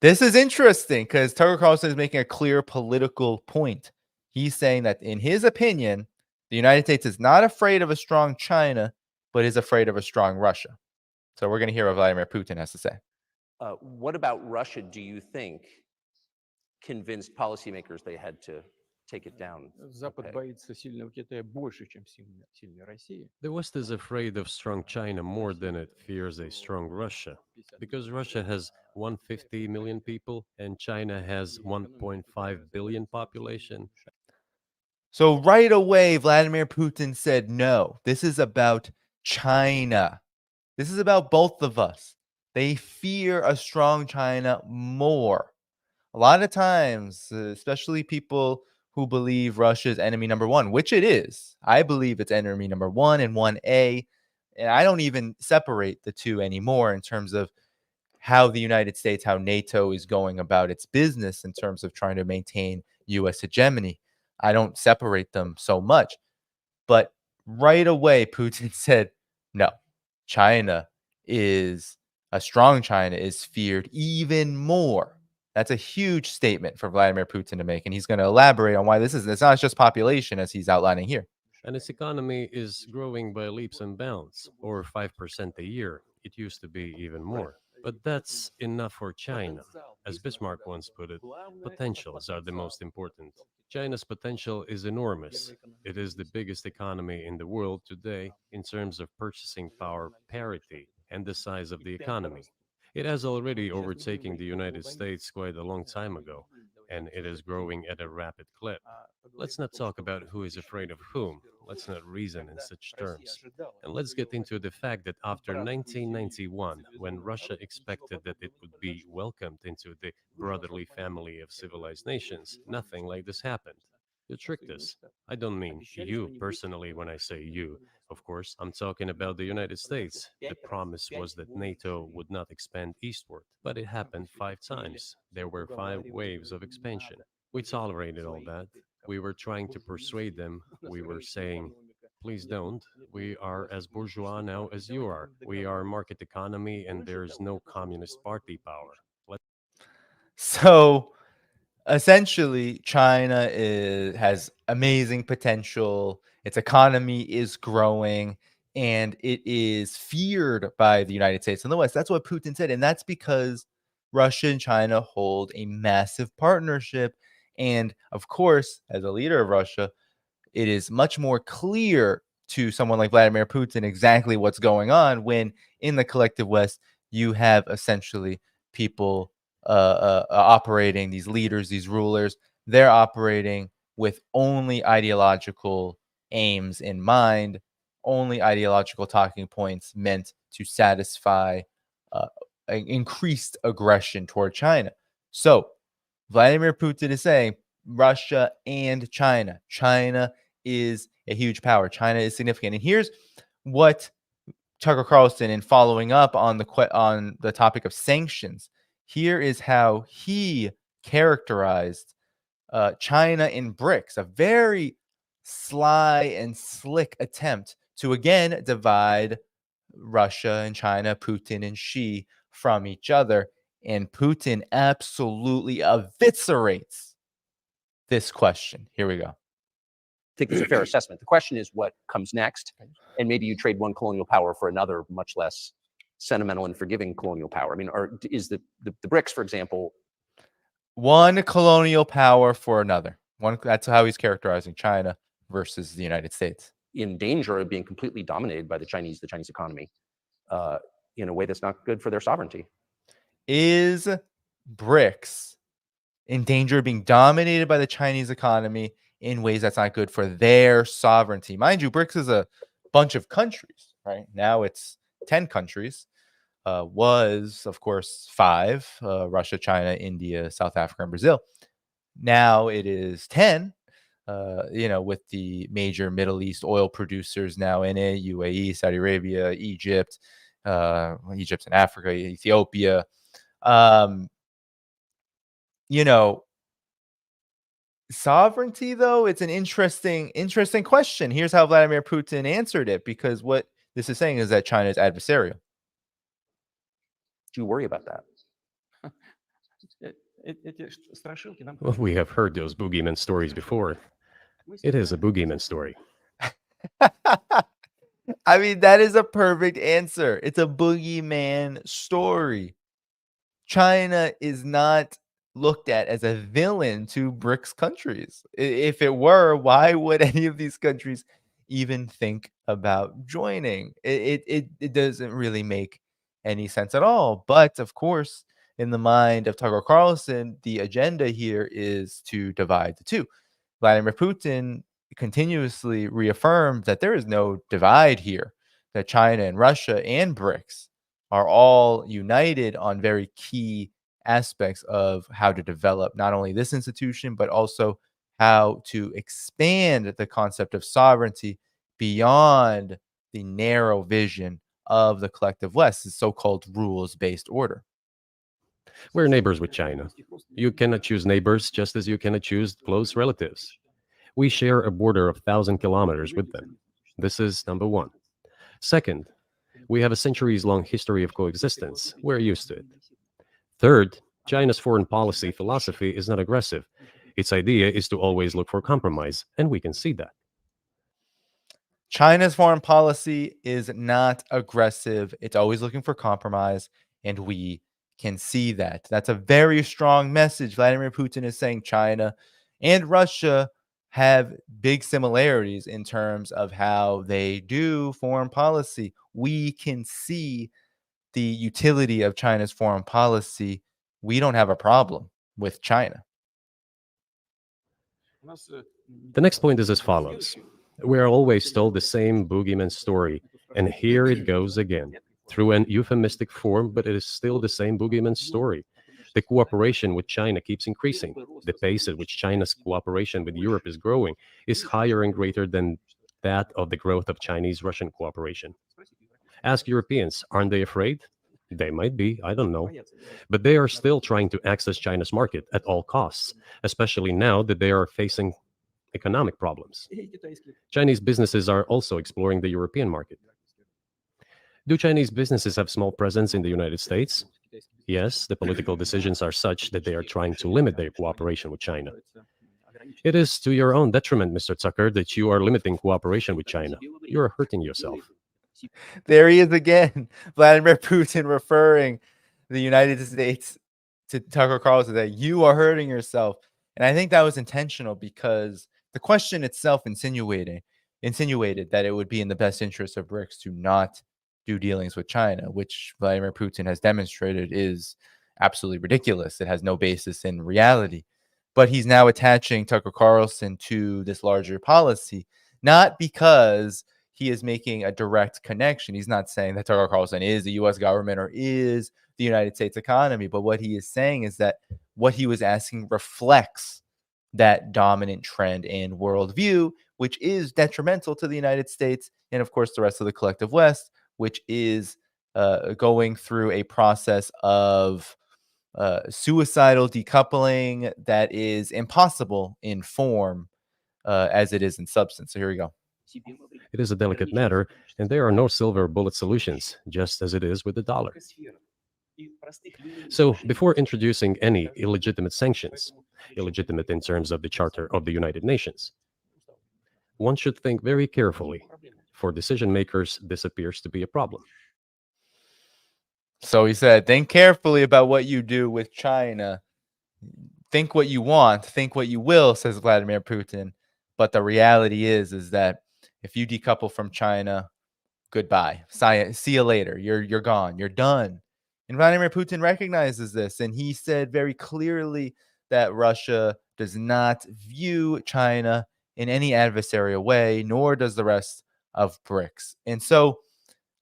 This is interesting because Tucker Carlson is making a clear political point. He's saying that, in his opinion, the United States is not afraid of a strong China, but is afraid of a strong Russia. So we're going to hear what Vladimir Putin has to say. What about Russia, do you think, convinced policymakers they had to take it down? Запад боится сильного Китая больше, чем сильной России. The West is afraid of strong China more than it fears a strong Russia, because Russia has 150 million people and China has 1.5 billion population. So right away, Vladimir Putin said, no, this is about China. This is about both of us. They fear a strong China more. A lot of times, especially people who believe Russia is enemy number one, which it is. I believe it's enemy number one and 1A. And I don't even separate the two anymore in terms of how the United States, how NATO is going about its business in terms of trying to maintain U.S. hegemony. I don't separate them so much. But right away, Putin said, no, China is a strong China is feared even more. That's a huge statement for Vladimir Putin to make. And he's going to elaborate on why this is. It's not just population as he's outlining here. And its economy is growing by leaps and bounds, or 5% a year. It used to be even more. But that's enough for China. As Bismarck once put it, potentials are the most important. China's potential is enormous. It is the biggest economy in the world today in terms of purchasing power parity and the size of the economy. It has already overtaken the United States quite a long time ago, and it is growing at a rapid clip. Let's not talk about who is afraid of whom. Let's not reason in such terms. And let's get into the fact that after 1991, when Russia expected that it would be welcomed into the brotherly family of civilized nations, nothing like this happened. You tricked us. I don't mean you personally when I say you. Of course, I'm talking about the United States. The promise was that NATO would not expand eastward, but it happened 5 times. There were 5 waves of expansion. We tolerated all that. We were trying to persuade them. We were saying, please don't. We are as bourgeois now as you are. We are market economy and there's no communist party power. So essentially, China has amazing potential. Its economy is growing and it is feared by the United States and the West. That's what Putin said. And that's because Russia and China hold a massive partnership. And of course, as a leader of Russia, it is much more clear to someone like Vladimir Putin exactly what's going on when in the collective West, you have essentially people operating, these leaders, these rulers, they're operating with only ideological aims in mind, only ideological talking points meant to satisfy increased aggression toward China. So Vladimir Putin is saying Russia and China. China is a huge power. China is significant. And here's what Tucker Carlson, in following up on the topic of sanctions, here is how he characterized China in BRICS, a very sly and slick attempt to again divide Russia and China, Putin and Xi from each other. And Putin absolutely eviscerates this question. Here we go. I think it's a fair assessment. The question is what comes next, and maybe you trade one colonial power for another, much less sentimental and forgiving colonial power. I mean, is the BRICS, for example, one colonial power for another? That's how he's characterizing China versus the United States. In danger of being completely dominated by the Chinese economy in a way that's not good for their sovereignty. Is BRICS in danger of being dominated by the Chinese economy in ways that's not good for their sovereignty? Mind you, BRICS is a bunch of countries, right? Now it's 10 countries. was, of course, 5, Russia, China, India, South Africa, and Brazil. Now it is 10, with the major Middle East oil producers now in it, UAE, Saudi Arabia, Egypt, Egypt and Africa, Ethiopia. Um, you know, Sovereignty, though, it's an interesting question. Here's how Vladimir Putin answered it, because what this is saying is that China is adversarial. Do you worry about that? Эти страшилки нам Well, we have heard those boogeyman stories before. It is a boogeyman story. I mean, that is a perfect answer. It's a boogeyman story. China is not looked at as a villain to BRICS countries. If it were, why would any of these countries even think about joining? It doesn't really make any sense at all. But of course, in the mind of Tucker Carlson, the agenda here is to divide the two. Vladimir Putin continuously reaffirmed that there is no divide here, that China and Russia and BRICS are all united on very key aspects of how to develop not only this institution, but also how to expand the concept of sovereignty beyond the narrow vision of the collective West, the so-called rules-based order. We're neighbors with China. You cannot choose neighbors just as you cannot choose close relatives. We share a border of 1,000 kilometers with them. This is number one. Second, we have a centuries-long history of coexistence. We're used to it. Third, China's foreign policy philosophy is not aggressive. Its idea is to always look for compromise, and we can see that. China's foreign policy is not aggressive. It's always looking for compromise, and we can see that. That's a very strong message. Vladimir Putin is saying China and Russia have big similarities in terms of how they do foreign policy. We can see the utility of China's foreign policy. We don't have a problem with China. у нас, The next point is as follows. We are always told the same boogeyman story, and here it goes again, through an euphemistic form, but it is still the same boogeyman story. The cooperation with China keeps increasing. The pace at which China's cooperation with Europe is growing is higher and greater than that of the growth of Chinese-Russian cooperation. Ask Europeans, aren't they afraid? They might be, I don't know. But they are still trying to access China's market at all costs, especially now that they are facing economic problems. Chinese businesses are also exploring the European market. Do Chinese businesses have small presence in the United States? Yes, the political decisions are such that they are trying to limit their cooperation with China. It is to your own detriment, Mr. Tucker, that you are limiting cooperation with China. You are hurting yourself. There he is again, Vladimir Putin referring the United States to Tucker Carlson, that you are hurting yourself. And I think that was intentional, because the question itself insinuated that it would be in the best interest of BRICS to not do dealings with China, which Vladimir Putin has demonstrated is absolutely ridiculous. It has no basis in reality. But he's now attaching Tucker Carlson to this larger policy, not because he is making a direct connection. He's not saying that Tucker Carlson is the U.S. government or is the United States economy. But what he is saying is that what he was asking reflects that dominant trend and worldview, which is detrimental to the United States and, of course, the rest of the collective West, which is going through a process of suicidal decoupling that is impossible in form as it is in substance. So here we go. It is a delicate matter, and there are no silver bullet solutions, just as it is with the dollar. So, before introducing any illegitimate sanctions, illegitimate in terms of the Charter of the United Nations, one should think very carefully. For decision makers, this appears to be a problem. So he said, think carefully about what you do with China. Think what you want, think what you will, says Vladimir Putin. But the reality is that if you decouple from China, goodbye. See you later. You're gone. You're done. And Vladimir Putin recognizes this, and he said very clearly that Russia does not view China in any adversarial way, nor does the rest of BRICS. And so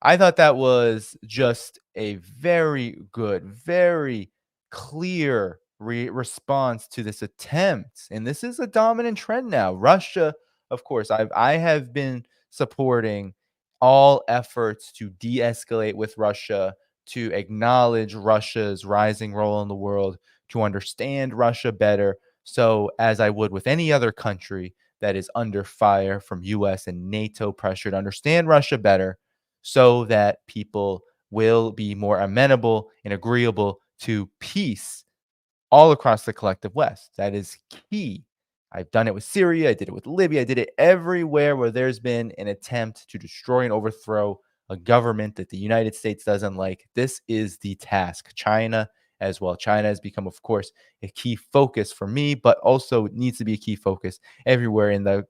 I thought that was just a very good, very clear response to this attempt. And this is a dominant trend now. Russia, of course, I have been supporting all efforts to de-escalate with Russia, to acknowledge Russia's rising role in the world, to understand Russia better. So, as I would with any other country that is under fire from US and NATO pressure, to understand Russia better so that people will be more amenable and agreeable to peace all across the collective West. That is key. I've done it with Syria. I did it with Libya. I did it everywhere where there's been an attempt to destroy and overthrow a government that the United States doesn't like. This is the task. China as well. China has become, of course, a key focus for me, but also needs to be a key focus everywhere. In the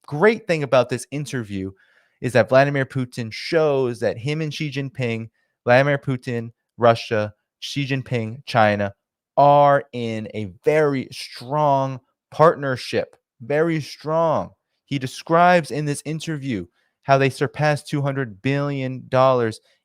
great thing about this interview is that Vladimir Putin shows that him and Xi Jinping, Vladimir Putin, Russia, Xi Jinping, China, are in a very strong partnership. Very strong. He describes in this interview how they surpassed $200 billion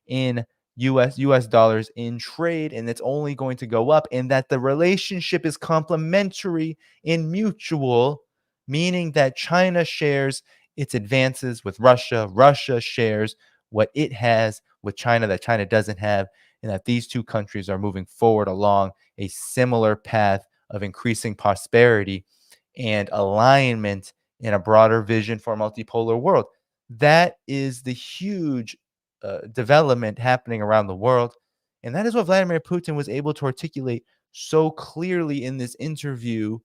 in US dollars in trade, and it's only going to go up, and that the relationship is complementary and mutual, meaning that China shares its advances with Russia. Russia shares what it has with China that China doesn't have, and that these two countries are moving forward along a similar path of increasing prosperity and alignment in a broader vision for a multipolar world. That is the huge development happening around the world. And that is what Vladimir Putin was able to articulate so clearly in this interview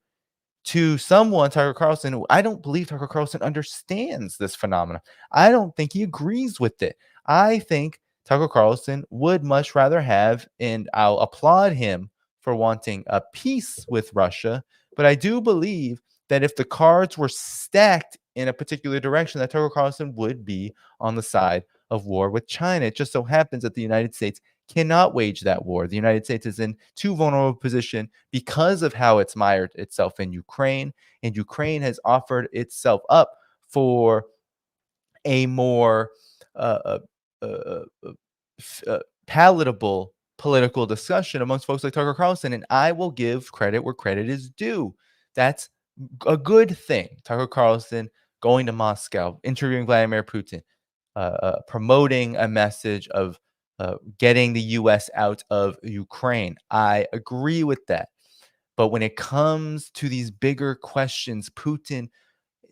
to someone, Tucker Carlson, who I don't believe Tucker Carlson understands this phenomenon. I don't think he agrees with it. I think Tucker Carlson would much rather have, and I'll applaud him for wanting a peace with Russia, but I do believe that if the cards were stacked in a particular direction, that Tucker Carlson would be on the side of war with China. It just so happens that the United States cannot wage that war. The United States is in too vulnerable a position because of how it's mired itself in Ukraine, and Ukraine has offered itself up for a more uh, uh, uh, palatable political discussion amongst folks like Tucker Carlson. And I will give credit where credit is due. That's a good thing. Tucker Carlson going to Moscow, interviewing Vladimir Putin, promoting a message of getting the U.S. out of Ukraine. I agree with that. But when it comes to these bigger questions, Putin,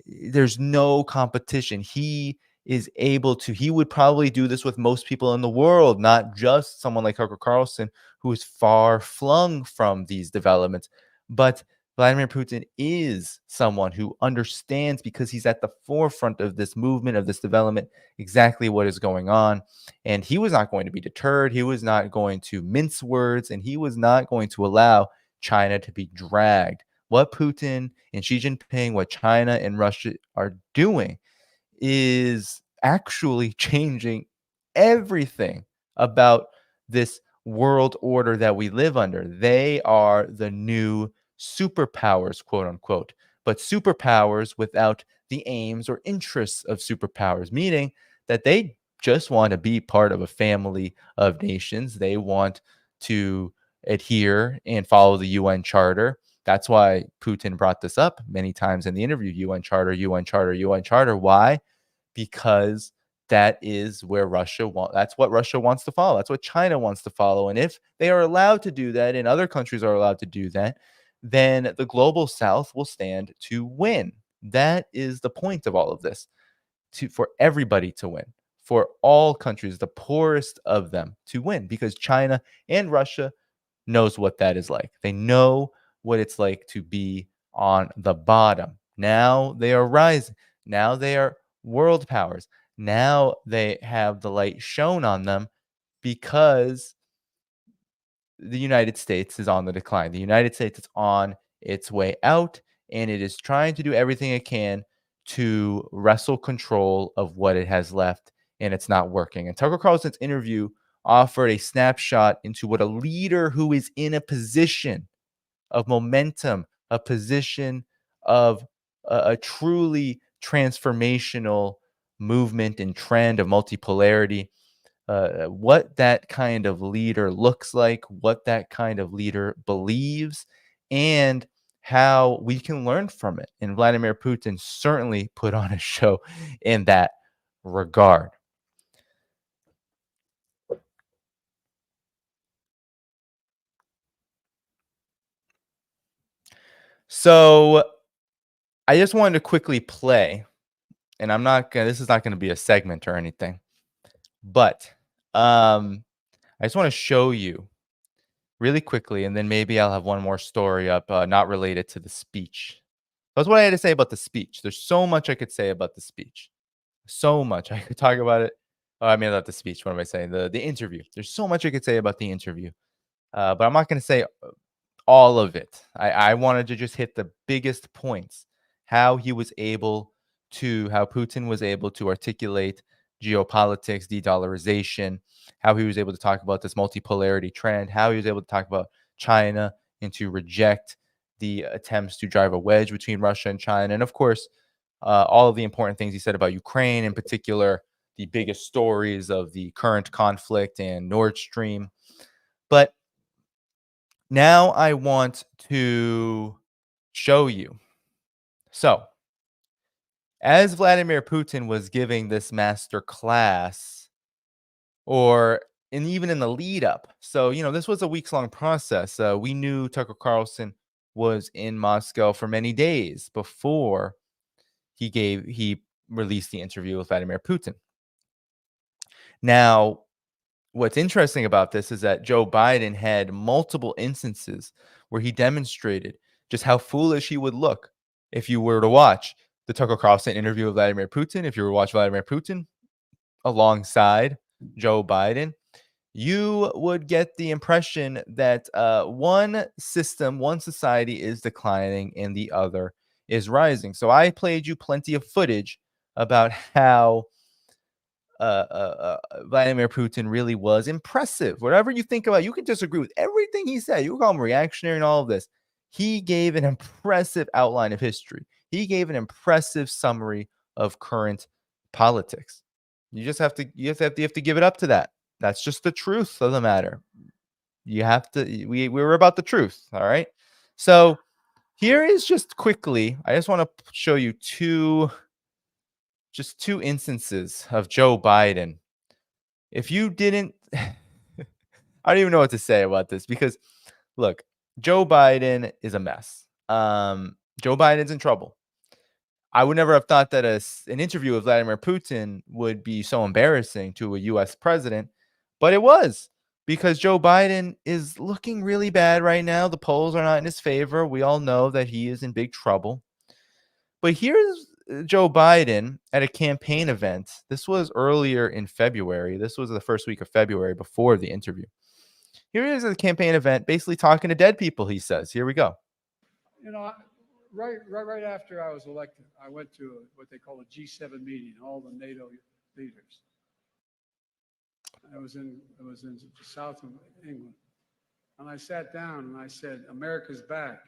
there's no competition. He is able to, he would probably do this with most people in the world, not just someone like Tucker Carlson, who is far flung from these developments. But Vladimir Putin is someone who understands, because he's at the forefront of this movement, of this development, exactly what is going on. And he was not going to be deterred. He was not going to mince words, and he was not going to allow China to be dragged. What Putin and Xi Jinping, what China and Russia are doing is actually changing everything about this world order that we live under. They are the new superpowers, quote unquote, but superpowers without the aims or interests of superpowers, meaning that they just want to be part of a family of nations. They want to adhere and follow the UN Charter. That's why Putin brought this up many times in the interview. UN Charter, UN Charter, UN Charter. Why? Because that is where that's what Russia wants to follow. That's what China wants to follow. And if they are allowed to do that, and other countries are allowed to do that, then the global south will stand to win. That is the point of all of this, for everybody to win, for all countries, the poorest of them, to win, because China and Russia knows what that is like. They know what it's like to be on the bottom. Now they are rising. Now they are world powers. Now they have the light shown on them because the United States is on the decline. The United States is on its way out, and it is trying to do everything it can to wrestle control of what it has left, and it's not working. And Tucker Carlson's interview offered a snapshot into what a leader who is in a position of momentum, a position of a truly transformational movement and trend of multipolarity, what that kind of leader looks like, what that kind of leader believes, and how we can learn from it. And Vladimir Putin certainly put on a show in that regard. So I just wanted to quickly play, and I'm not gonna, this is not gonna be a segment or anything, but I just want to show you really quickly, and then maybe I'll have one more story up, not related to the speech. That's what I had to say about the speech. There's so much I could say about the speech. So much I could talk about it. Oh, I mean, not the speech. What am I saying? The interview. There's so much I could say about the interview, but I'm not going to say all of it. I wanted to just hit the biggest points. How Putin was able to articulate geopolitics, de-dollarization, how he was able to talk about this multipolarity trend, how he was able to talk about China and to reject the attempts to drive a wedge between Russia and China. And of course, all of the important things he said about Ukraine, in particular, the biggest stories of the current conflict and Nord Stream. But now I want to show you. So, as Vladimir Putin was giving this master class, and even in the lead up, so, this was a weeks-long process. We knew Tucker Carlson was in Moscow for many days before he released the interview with Vladimir Putin. Now, what's interesting about this is that Joe Biden had multiple instances where he demonstrated just how foolish he would look if you were to watch the Tucker Carlson interview with Vladimir Putin. If you were to watch Vladimir Putin alongside Joe Biden, you would get the impression that one society is declining and the other is rising. So I played you plenty of footage about how Vladimir Putin really was impressive. Whatever you think about, you can disagree with everything he said. You can call him reactionary and all of this. He gave an impressive outline of history. He gave an impressive summary of current politics. You have to give it up to that. That's just the truth of the matter. You have to. We're about the truth. All right. So here is just quickly. I just want to show you two instances of Joe Biden. If you didn't, I don't even know what to say about this, because look, Joe Biden is a mess. Joe Biden's in trouble. I would never have thought that an interview with Vladimir Putin would be so embarrassing to a U.S. president, but it was, because Joe Biden is looking really bad right now. The polls are not in his favor. We all know that he is in big trouble. But here's Joe Biden at a campaign event. This was earlier in February. This was the first week of February before the interview. Here he is at a campaign event, basically talking to dead people, he says. Here we go. Right after I was elected, I went to what they call a G7 meeting, all the NATO leaders. It was in the south of England. And I sat down and I said, America's back.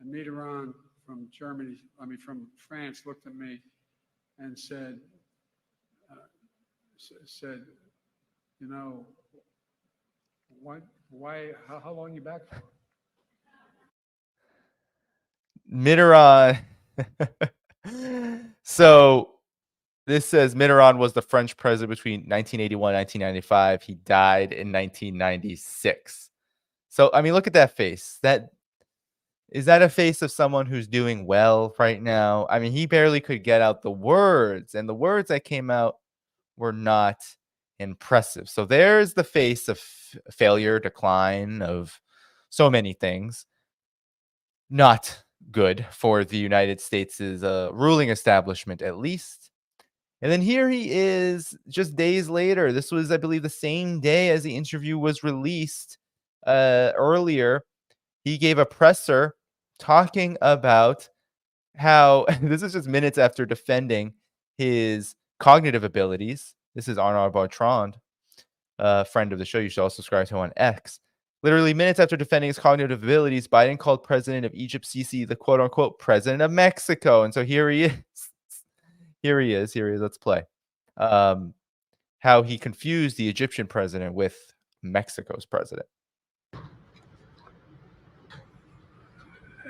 And Mitterrand from France looked at me and said, how long are you back for? Mitterrand. So this says Mitterrand was the French president between 1981 and 1995. He died in 1996. So, I mean, look at that face. Is that a face of someone who's doing well right now? I mean, he barely could get out the words, and the words that came out were not impressive. So there's the face of failure, decline, of so many things. Not good for the United States' ruling establishment, at least. And then here he is just days later. This was, I believe, the same day as the interview was released earlier. He gave a presser talking about how this is just minutes after defending his cognitive abilities. This is Arnaud Bertrand, friend of the show. You should also subscribe to him on X. Literally minutes after defending his cognitive abilities, Biden called President of Egypt Sisi the quote-unquote president of Mexico. And so here he is. Here he is. Let's play. how he confused the Egyptian president with Mexico's president.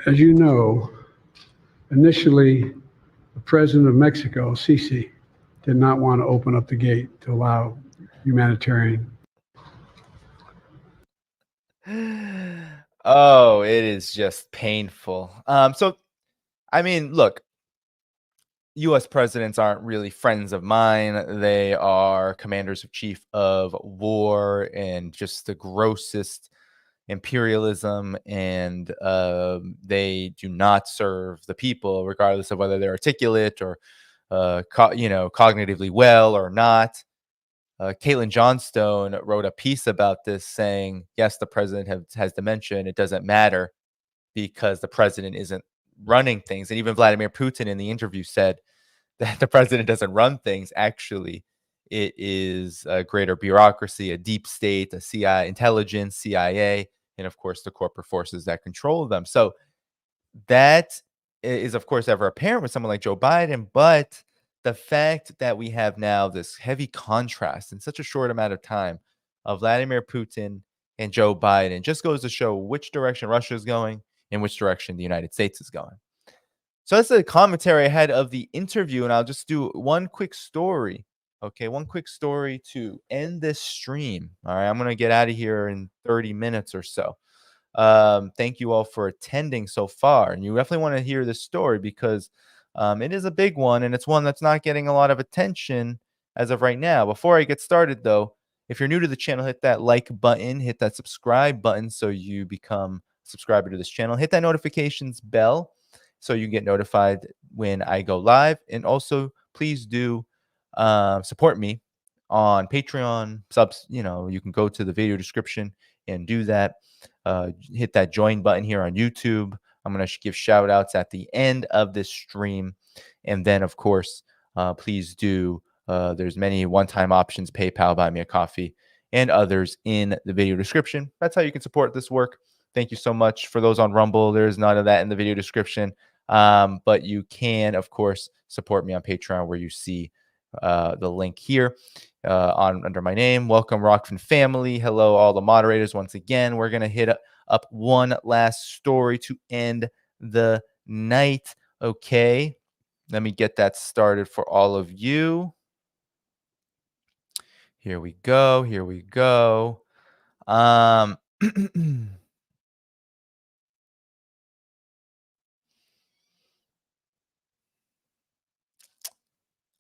As you know, initially, the president of Mexico, Sisi, did not want to open up the gate to allow humanitarian. Oh, it is just painful. So, I mean, look, U.S. presidents aren't really friends of mine. They are commanders in chief of war and just the grossest imperialism, and they do not serve the people, regardless of whether they're articulate or, cognitively well or not. Caitlin Johnstone wrote a piece about this saying, yes, the president has dementia, and it doesn't matter because the president isn't running things. And even Vladimir Putin in the interview said that the president doesn't run things. Actually, it is a greater bureaucracy, a deep state, a CIA, intelligence, CIA, and of course the corporate forces that control them. So that is, of course, ever apparent with someone like Joe Biden. But the fact that we have now this heavy contrast in such a short amount of time of Vladimir Putin and Joe Biden just goes to show which direction Russia is going and which direction the United States is going. So that's the commentary ahead of the interview, and I'll just do one quick story. Okay, one quick story to end this stream. All right, I'm going to get out of here in 30 minutes or so. Thank you all for attending so far. And you definitely want to hear this story because it is a big one, and it's one that's not getting a lot of attention as of right now. Before I get started, though, if you're new to the channel, hit that like button, hit that subscribe button so you become a subscriber to this channel. Hit that notifications bell so you get notified when I go live. And also, please do support me on Patreon. Subs, you can go to the video description and do that. Hit that join button here on YouTube. I'm going to give shout outs at the end of this stream. And then, of course, please do. There's many one-time options, PayPal, Buy Me a Coffee, and others in the video description. That's how you can support this work. Thank you so much. For those on Rumble, there's none of that in the video description. But you can, of course, support me on Patreon where you see the link here under my name. Welcome, Rockfin family. Hello, all the moderators. Once again, we're going to hit up one last story to end the night. Okay, let me get that started for all of you. Here we go. Here we go. All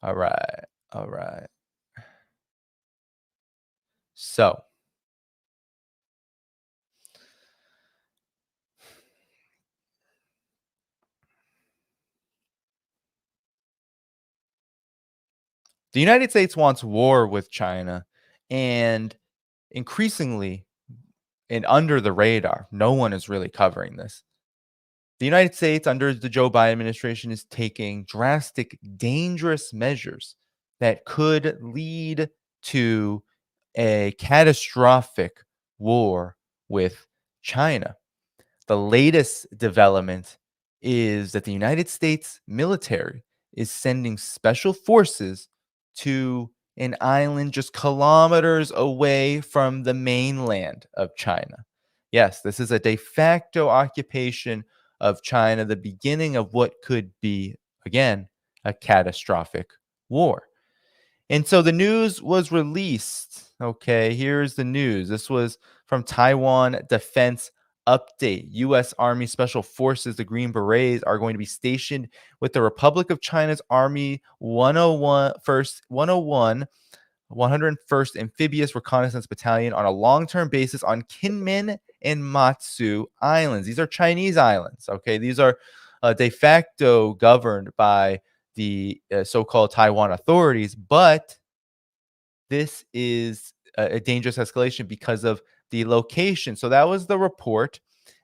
right. All right. So, the United States wants war with China, and increasingly and under the radar, no one is really covering this. The United States, under the Joe Biden administration, is taking drastic, dangerous measures that could lead to a catastrophic war with China. The latest development is that the United States military is sending special forces to an island just kilometers away from the mainland of China. Yes, this is a de facto occupation of China, the beginning of what could be, again, a catastrophic war. And so the news was released. Okay, here's the news. This was from Taiwan Defense Update. U.S. Army Special Forces, the Green Berets, are going to be stationed with the Republic of China's Army 101st Amphibious Reconnaissance Battalion on a long-term basis on Kinmen and Matsu Islands. These are Chinese islands. Okay, these are de facto governed by the so-called Taiwan authorities, but this is a dangerous escalation because of the location. So that was the report.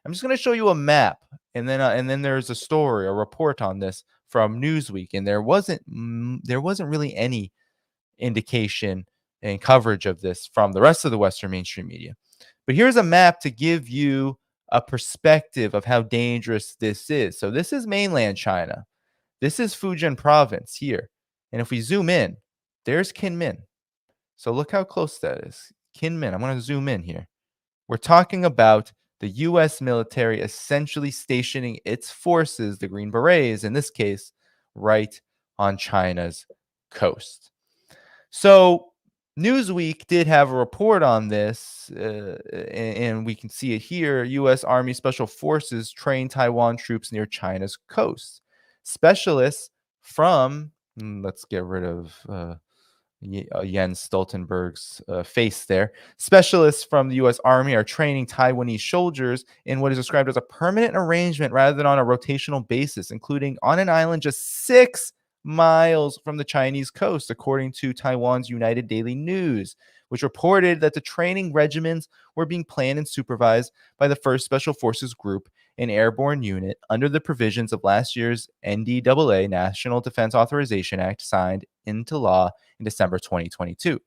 I'm just going to show you a map, and then there's a story, a report on this from Newsweek, and there wasn't really any indication and coverage of this from the rest of the Western mainstream media. But here's a map to give you a perspective of how dangerous this is. So this is mainland China. This is Fujian province here. And if we zoom in, there's Kinmen. So look how close that is. Kinmen, I'm going to zoom in here. We're talking about the U.S. military essentially stationing its forces, the Green Berets in this case, right on China's coast. So Newsweek did have a report on this, and we can see it here. U.S. Army Special Forces train Taiwan troops near China's coast. Specialists from, let's get rid of Jens Stoltenberg's face there. Specialists from the U.S. Army are training Taiwanese soldiers in what is described as a permanent arrangement rather than on a rotational basis, including on an island just 6 miles from the Chinese coast, according to Taiwan's United Daily News, which reported that the training regimens were being planned and supervised by the 1st Special Forces Group, an airborne unit under the provisions of last year's NDAA, National Defense Authorization Act, signed into law in December 2022.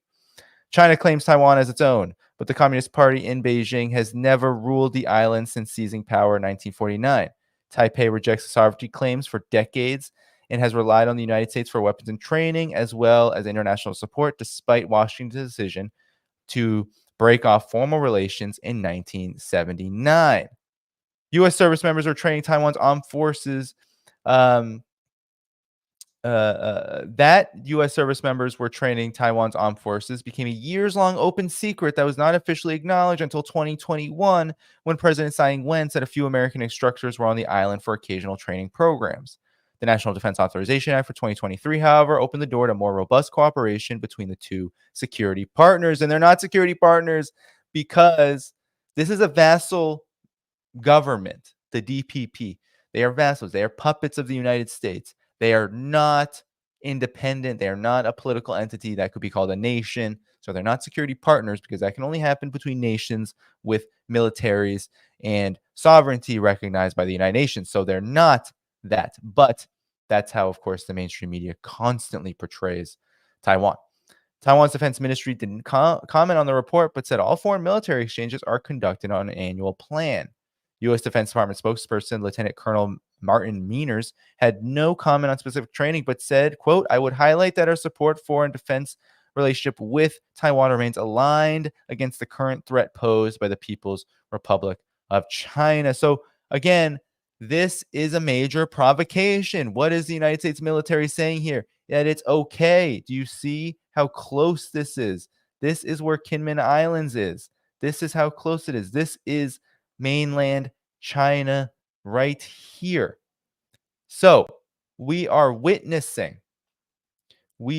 China claims Taiwan as its own, but the Communist Party in Beijing has never ruled the island since seizing power in 1949. Taipei rejects sovereignty claims for decades and has relied on the United States for weapons and training, as well as international support, despite Washington's decision to break off formal relations in 1979. U.S. service members are training Taiwan's armed forces. That U.S. service members were training Taiwan's armed forces became a years-long open secret that was not officially acknowledged until 2021, when President Tsai Ing-wen said a few American instructors were on the island for occasional training programs. The National Defense Authorization Act for 2023, however, opened the door to more robust cooperation between the two security partners. And they're not security partners because this is a vassal government, the DPP. They are vassals. They are puppets of the United States. They are not independent. They are not a political entity that could be called a nation. So they're not security partners because that can only happen between nations with militaries and sovereignty recognized by the United Nations. So they're not that. But that's how, of course, the mainstream media constantly portrays Taiwan. Taiwan's defense ministry didn't comment on the report, but said all foreign military exchanges are conducted on an annual plan. U.S. Defense Department spokesperson Lieutenant Colonel Martin Meaners had no comment on specific training, but said, quote, "I would highlight that our support for and defense relationship with Taiwan remains aligned against the current threat posed by the People's Republic of China." So again, this is a major provocation. What is the United States military saying here? That it's okay. Do you see how close this is? This is where Kinmen Islands is. This is how close it is. This is mainland China right here. So we are witnessing a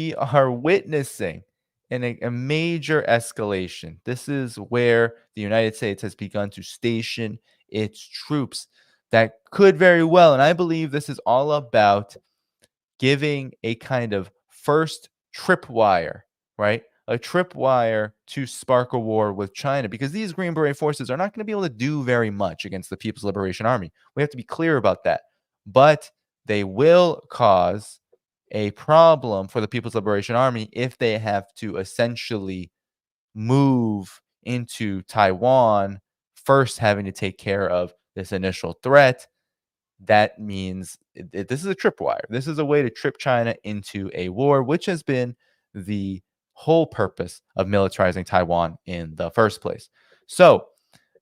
major escalation. This is where the United States has begun to station its troops that could very well, and I believe this is all about giving a kind of first tripwire, right? A tripwire to spark a war with China, because these Green Beret forces are not going to be able to do very much against the People's Liberation Army. We have to be clear about that. But they will cause a problem for the People's Liberation Army if they have to essentially move into Taiwan, first having to take care of this initial threat. That means this is a tripwire. This is a way to trip China into a war, which has been the whole purpose of militarizing Taiwan in the first place. So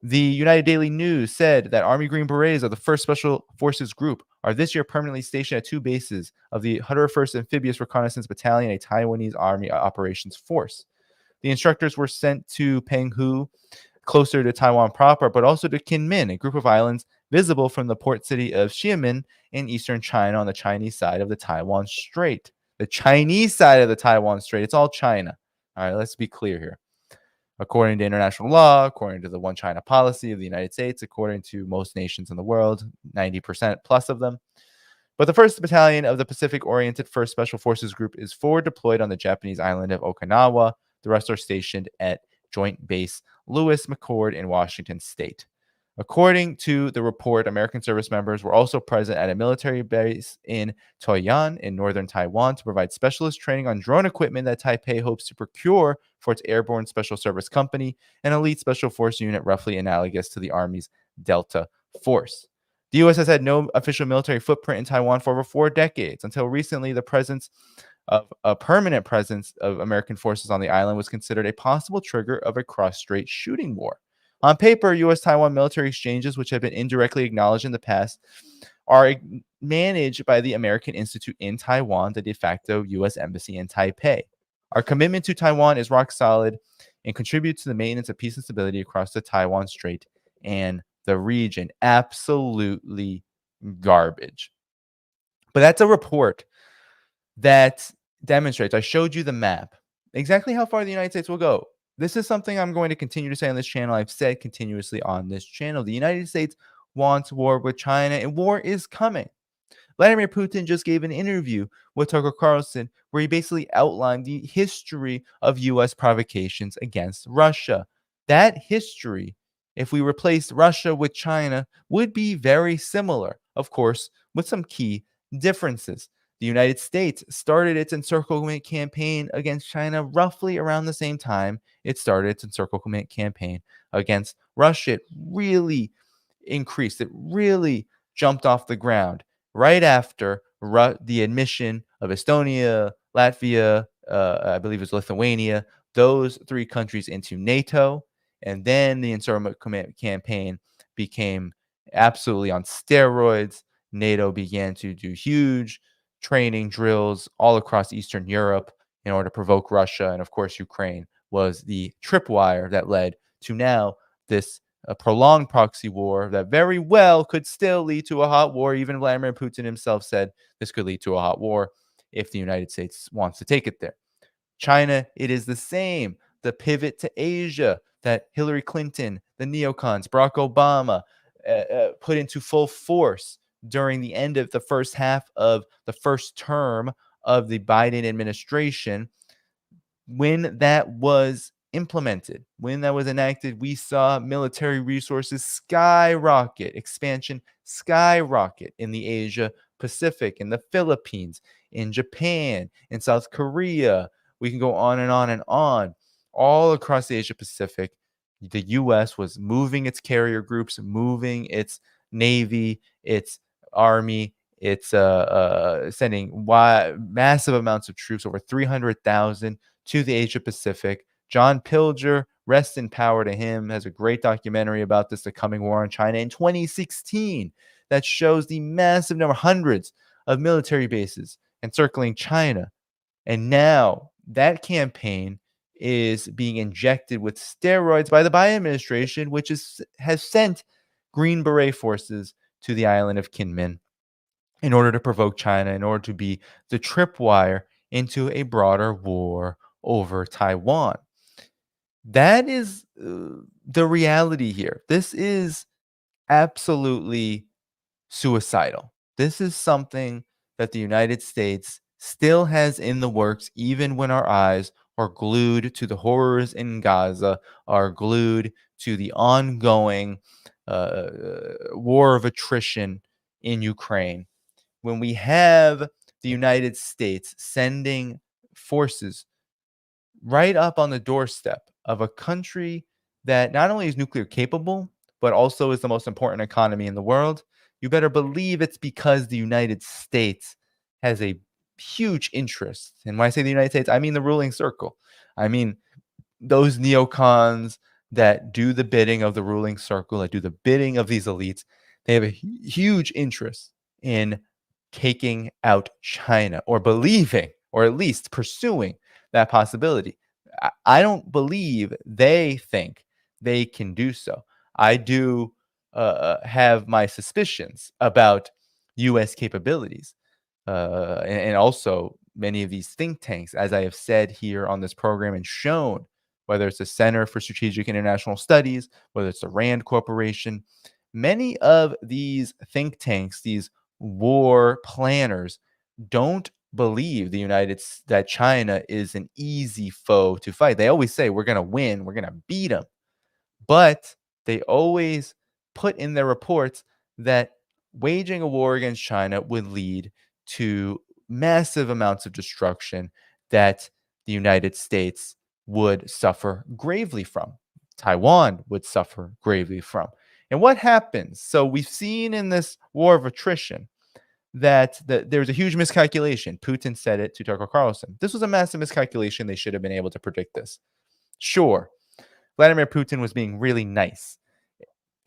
the United Daily News said that Army Green Berets of the 1st Special Forces Group are this year permanently stationed at 2 bases of the 101st Amphibious Reconnaissance Battalion, a Taiwanese Army operations force. The instructors were sent to Penghu, closer to Taiwan proper, but also to Kinmen, a group of islands visible from the port city of Xiamen in eastern China on the Chinese side of the Taiwan Strait. The Chinese side of the Taiwan Strait, it's all China. All right, let's be clear here. According to international law, according to the One China policy of the United States, according to most nations in the world, 90% plus of them. But the 1st Battalion of the Pacific-oriented 1st Special Forces Group is forward deployed on the Japanese island of Okinawa. The rest are stationed at Joint Base Lewis McChord in Washington State. According to the report, American service members were also present at a military base in Taoyuan in northern Taiwan to provide specialist training on drone equipment that Taipei hopes to procure for its Airborne Special Service Company, an elite special force unit roughly analogous to the Army's Delta Force. The U.S. has had no official military footprint in Taiwan for over 4 decades. Until recently, the presence of a permanent presence of American forces on the island was considered a possible trigger of a cross-strait shooting war. On paper, U.S.-Taiwan military exchanges, which have been indirectly acknowledged in the past, are managed by the American Institute in Taiwan, the de facto U.S. Embassy in Taipei. Our commitment to Taiwan is rock solid and contributes to the maintenance of peace and stability across the Taiwan Strait and the region. Absolutely garbage. But that's a report that demonstrates, I showed you the map, exactly how far the United States will go. This is something I'm going to continue to say on this channel. I've said continuously on this channel. The United States wants war with China, and war is coming. Vladimir Putin just gave an interview with Tucker Carlson where he basically outlined the history of U.S. provocations against Russia. That history, if we replaced Russia with China, would be very similar, of course, with some key differences. The United States started its encirclement campaign against China roughly around the same time it started its encirclement campaign against Russia. It really increased. It really jumped off the ground right after the admission of Estonia, Latvia, I believe it was Lithuania, those three countries into NATO. And then the encirclement campaign became absolutely on steroids. NATO began to do huge training drills all across Eastern Europe in order to provoke Russia. And of course, Ukraine was the tripwire that led to now this prolonged proxy war that very well could still lead to a hot war. Even Vladimir Putin himself said this could lead to a hot war if the United States wants to take it there. China, it is the same. The pivot to Asia that Hillary Clinton, the neocons, Barack Obama put into full force during the end of the first half of the first term of the Biden administration. When that was implemented, when that was enacted, we saw military resources skyrocket, expansion skyrocket in the Asia Pacific, in the Philippines, in Japan, in South Korea. We can go on and on and on. All across the Asia Pacific, the U.S. was moving its carrier groups, moving its Navy, its Army. It's sending massive amounts of troops, over 300,000, to the Asia Pacific. John Pilger, rest in power to him, has a great documentary about this, The Coming War on China, in 2016 that shows the massive number, hundreds of military bases encircling China. And now that campaign is being injected with steroids by the Biden administration, which has sent Green Beret forces to the island of Kinmen in order to provoke China, in order to be the tripwire into a broader war over Taiwan. That is the reality here. This is absolutely suicidal. This is something that the United States still has in the works, even when our eyes are glued to the horrors in Gaza, are glued to the ongoing war of attrition in Ukraine. When we have the United States sending forces right up on the doorstep of a country that not only is nuclear capable, but also is the most important economy in the world, you better believe it's because the United States has a huge interest. And when I say the United States, I mean the ruling circle. I mean those neocons that do the bidding of the ruling circle, that do the bidding of these elites. They have a huge interest in taking out China, or believing, or at least pursuing that possibility. I don't believe they think they can do so. I do have my suspicions about U.S. capabilities, and also many of these think tanks, as I have said here on this program and shown, whether it's the Center for Strategic International Studies, whether it's the RAND Corporation, many of these think tanks, these war planners, don't believe that China is an easy foe to fight. They always say we're going to win, we're going to beat them. But they always put in their reports that waging a war against China would lead to massive amounts of destruction that the United States would suffer gravely from. Taiwan would suffer gravely from. And what happens? So we've seen in this war of attrition that there was a huge miscalculation. Putin said it to Tucker Carlson. This was a massive miscalculation. They should have been able to predict this. Sure, Vladimir Putin was being really nice.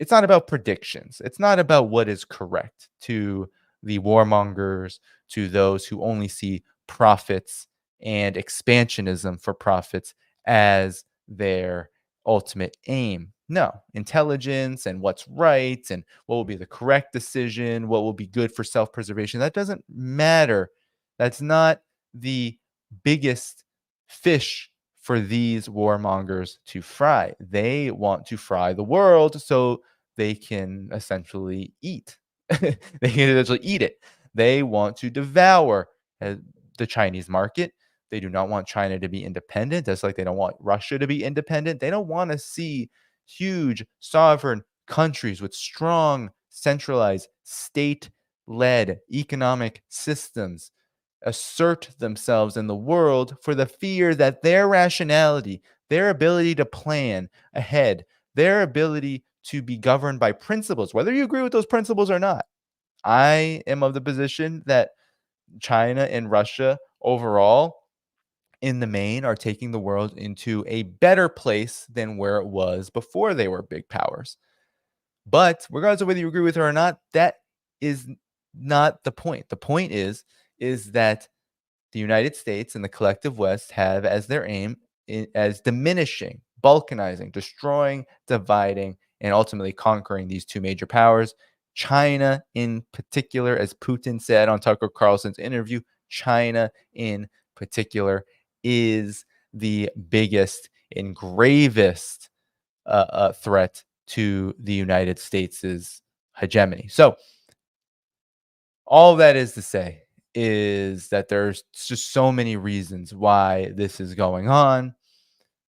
It's not about predictions. It's not about what is correct to the warmongers, to those who only see profits and expansionism for profits as their ultimate aim. No, intelligence and what's right and what will be the correct decision, what will be good for self-preservation, that doesn't matter. That's not the biggest fish for these warmongers to fry. They want to fry the world so they can essentially eat. They can essentially eat it. They want to devour the Chinese market. They do not want China to be independent, just like they don't want Russia to be independent. They don't want to see huge sovereign countries with strong, centralized, state-led economic systems assert themselves in the world for the fear that their rationality, their ability to plan ahead, their ability to be governed by principles, whether you agree with those principles or not. I am of the position that China and Russia overall, in the main, are taking the world into a better place than where it was before they were big powers. But regardless of whether you agree with it or not, that is not the point. The point is that the United States and the collective West have as their aim as diminishing, balkanizing, destroying, dividing, and ultimately conquering these two major powers. China in particular, as Putin said on Tucker Carlson's interview, China in particular is the biggest and gravest threat to the United States' hegemony. So all that is to say is that there's just so many reasons why this is going on,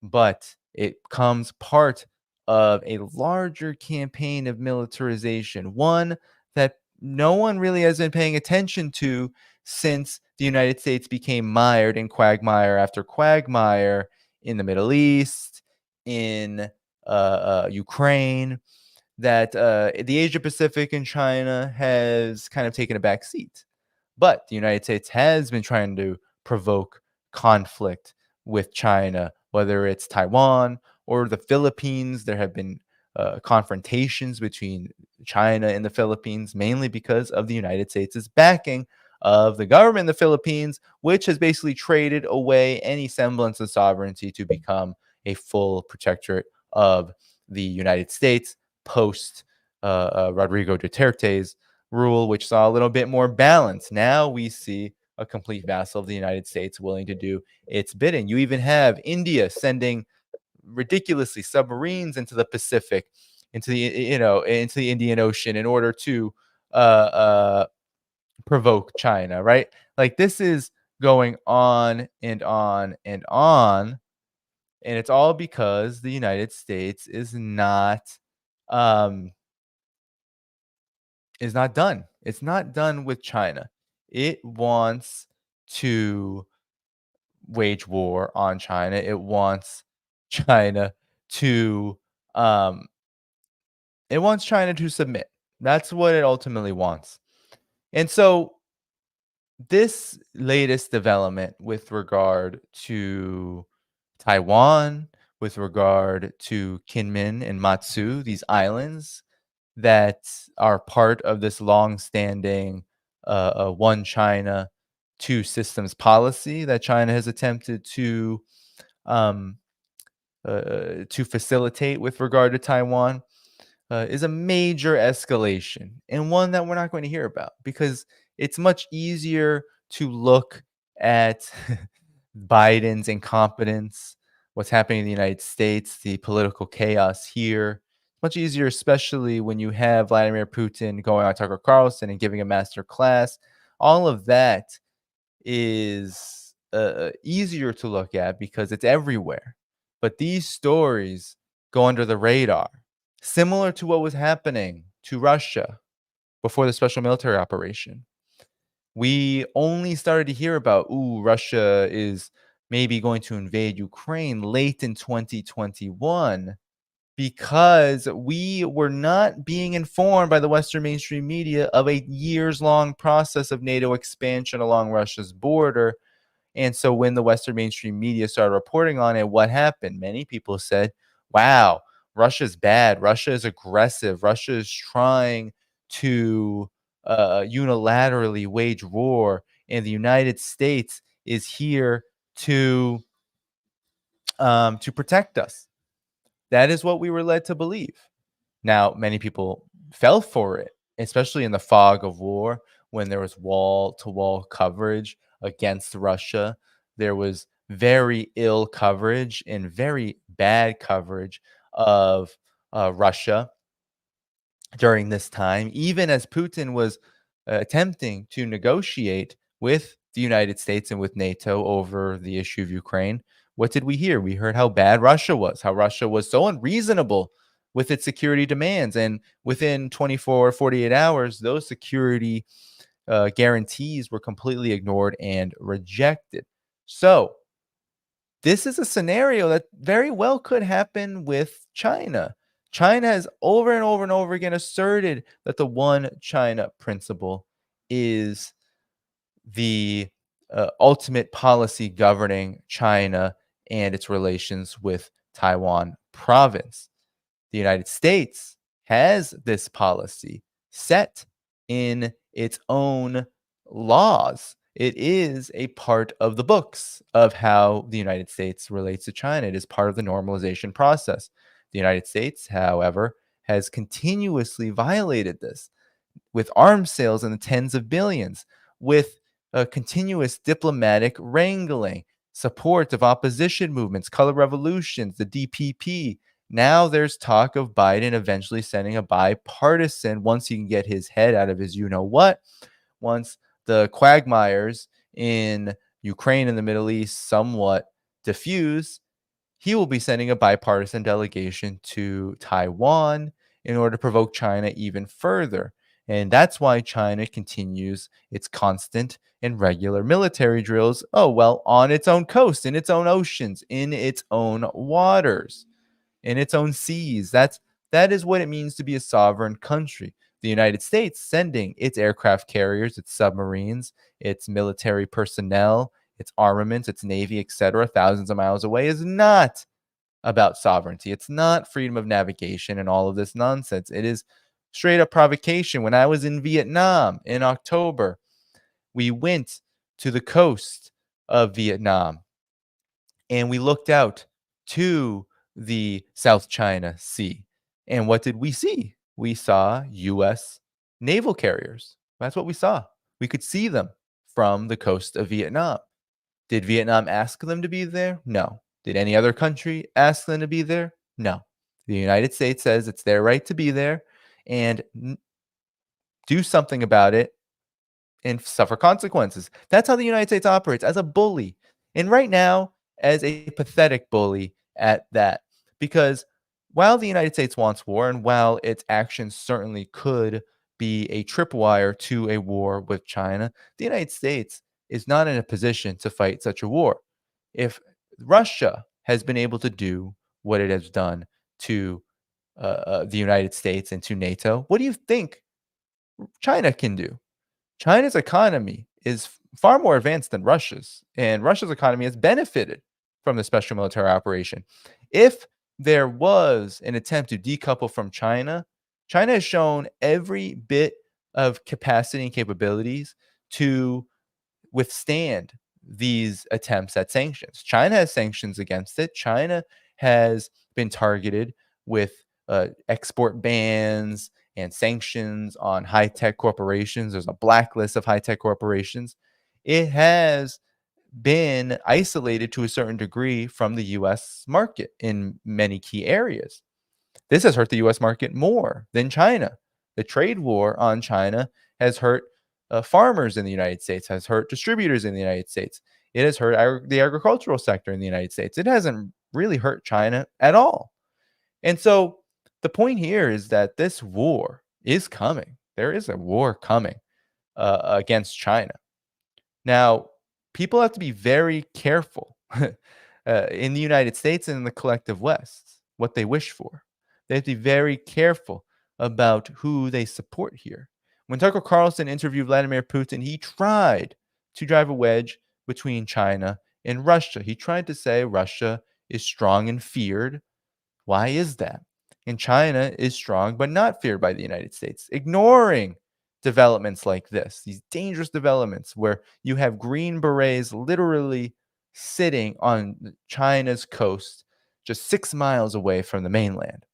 but it comes part of a larger campaign of militarization, one that no one really has been paying attention to since the United States became mired in quagmire after quagmire in the Middle East, in Ukraine, that the Asia Pacific and China has kind of taken a back seat. But the United States has been trying to provoke conflict with China, whether it's Taiwan or the Philippines. There have been confrontations between China and the Philippines, mainly because of the United States' backing of the government in the Philippines, which has basically traded away any semblance of sovereignty to become a full protectorate of the United States post Rodrigo Duterte's rule, which saw a little bit more balance. Now we see a complete vassal of the United States willing to do its bidding. You even have India sending ridiculously submarines into the Pacific, into the Indian Ocean in order to provoke China, right? Like this is going on and on and on, and it's all because the United States is not done. It's not done with China. It wants to wage war on China. It wants China to um submit. That's what it ultimately wants. And so this latest development with regard to Taiwan, with regard to Kinmen and Matsu, these islands that are part of this long-standing one China, two systems policy that China has attempted um, to facilitate with regard to Taiwan, is a major escalation, and one that we're not going to hear about because it's much easier to look at Biden's incompetence, what's happening in the United States, the political chaos here. Much easier, especially when you have Vladimir Putin going on Tucker Carlson and giving a master class. All of that is easier to look at because it's everywhere. But these stories go under the radar, similar to what was happening to Russia before the special military operation. We only started to hear about, Russia is maybe going to invade Ukraine late in 2021. because we were not being informed by the Western mainstream media of a years-long process of NATO expansion along Russia's border. And so when the Western mainstream media started reporting on it, what happened? Many people said, wow, Russia's bad. Russia is aggressive. Russia is trying to unilaterally wage war. And the United States is here to protect us. That is what we were led to believe. Now, many people fell for it, especially in the fog of war when there was wall-to-wall coverage against Russia. There was very ill coverage and very bad coverage of Russia during this time, even as Putin was attempting to negotiate with the United States and with NATO over the issue of Ukraine. What did we hear? We heard how bad Russia was, how Russia was so unreasonable with its security demands. And within 24 or 48 hours, those security guarantees were completely ignored and rejected. So this is a scenario that very well could happen with China. China has over and over and over again asserted that the one China principle is the ultimate policy governing China and its relations with Taiwan province. The United States has this policy set in its own laws. It is a part of the books of how the United States relates to China. It is part of the normalization process. The United States, however, has continuously violated this with arms sales in the tens of billions, with continuous diplomatic wrangling, support of opposition movements, color revolutions, the DPP. Now there's talk of Biden eventually sending a bipartisan, once he can get his head out of his you-know-what, once the quagmires in Ukraine and the Middle East somewhat diffuse, he will be sending a bipartisan delegation to Taiwan in order to provoke China even further. And that's why China continues its constant and regular military drills, on its own coast, in its own oceans, in its own waters, in its own seas. That is what it means to be a sovereign country. The United States sending its aircraft carriers, its submarines, its military personnel, its armaments, its navy, etc., thousands of miles away is not about sovereignty. It's not freedom of navigation and all of this nonsense. It is straight up provocation. When I was in Vietnam in October, we went to the coast of Vietnam and we looked out to the South China Sea. And what did we see? We saw U.S. naval carriers. That's what we saw. We could see them from the coast of Vietnam. Did Vietnam ask them to be there? No. Did any other country ask them to be there? No. The United States says it's their right to be there and do something about it and suffer consequences. That's how the United States operates, as a bully. And right now, as a pathetic bully at that. Because while the United States wants war, and while its actions certainly could be a tripwire to a war with China, the United States is not in a position to fight such a war. If Russia has been able to do what it has done to the United States and to NATO, what do you think China can do? China's economy is far more advanced than Russia's, and Russia's economy has benefited from the special military operation. If there was an attempt to decouple from China, China has shown every bit of capacity and capabilities to withstand these attempts at sanctions. China has sanctions against it. China has been targeted with export bans and sanctions on high-tech corporations. There's a blacklist of high-tech corporations. It has been isolated to a certain degree from the U.S. market in many key areas. This has hurt the U.S. market more than China. The trade war on China has hurt farmers in the United States, has hurt distributors in the United States. It has hurt the agricultural sector in the United States. It hasn't really hurt China at all. And so the point here is that this war is coming. There is a war coming against China. Now, people have to be very careful in the United States and in the collective West what they wish for. They have to be very careful about who they support here. When Tucker Carlson interviewed Vladimir Putin, he tried to drive a wedge between China and Russia. He tried to say Russia is strong and feared. Why is that? And China is strong but not feared by the United States, ignoring developments like this, these dangerous developments where you have Green Berets literally sitting on China's coast just 6 miles away from the mainland,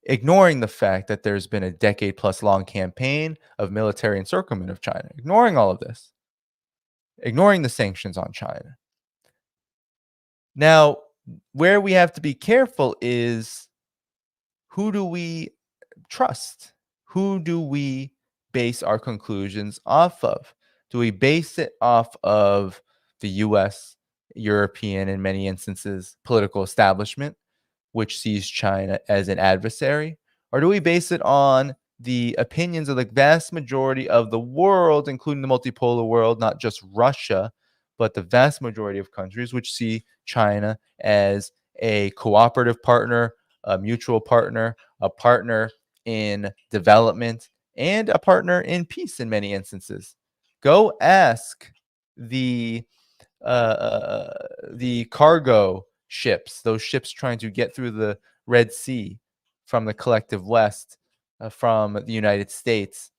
ignoring the fact that there's been a decade-plus long campaign of military encirclement of China, ignoring all of this, ignoring the sanctions on China. Now, where we have to be careful is, who do we trust? Who do we base our conclusions off of? Do we base it off of the US, European, in many instances, political establishment, which sees China as an adversary? Or do we base it on the opinions of the vast majority of the world, including the multipolar world, not just Russia, but the vast majority of countries which see China as a cooperative partner, a mutual partner, a partner in development, and a partner in peace in many instances? Go ask the cargo ships, those ships trying to get through the Red Sea from the collective West, from the United States,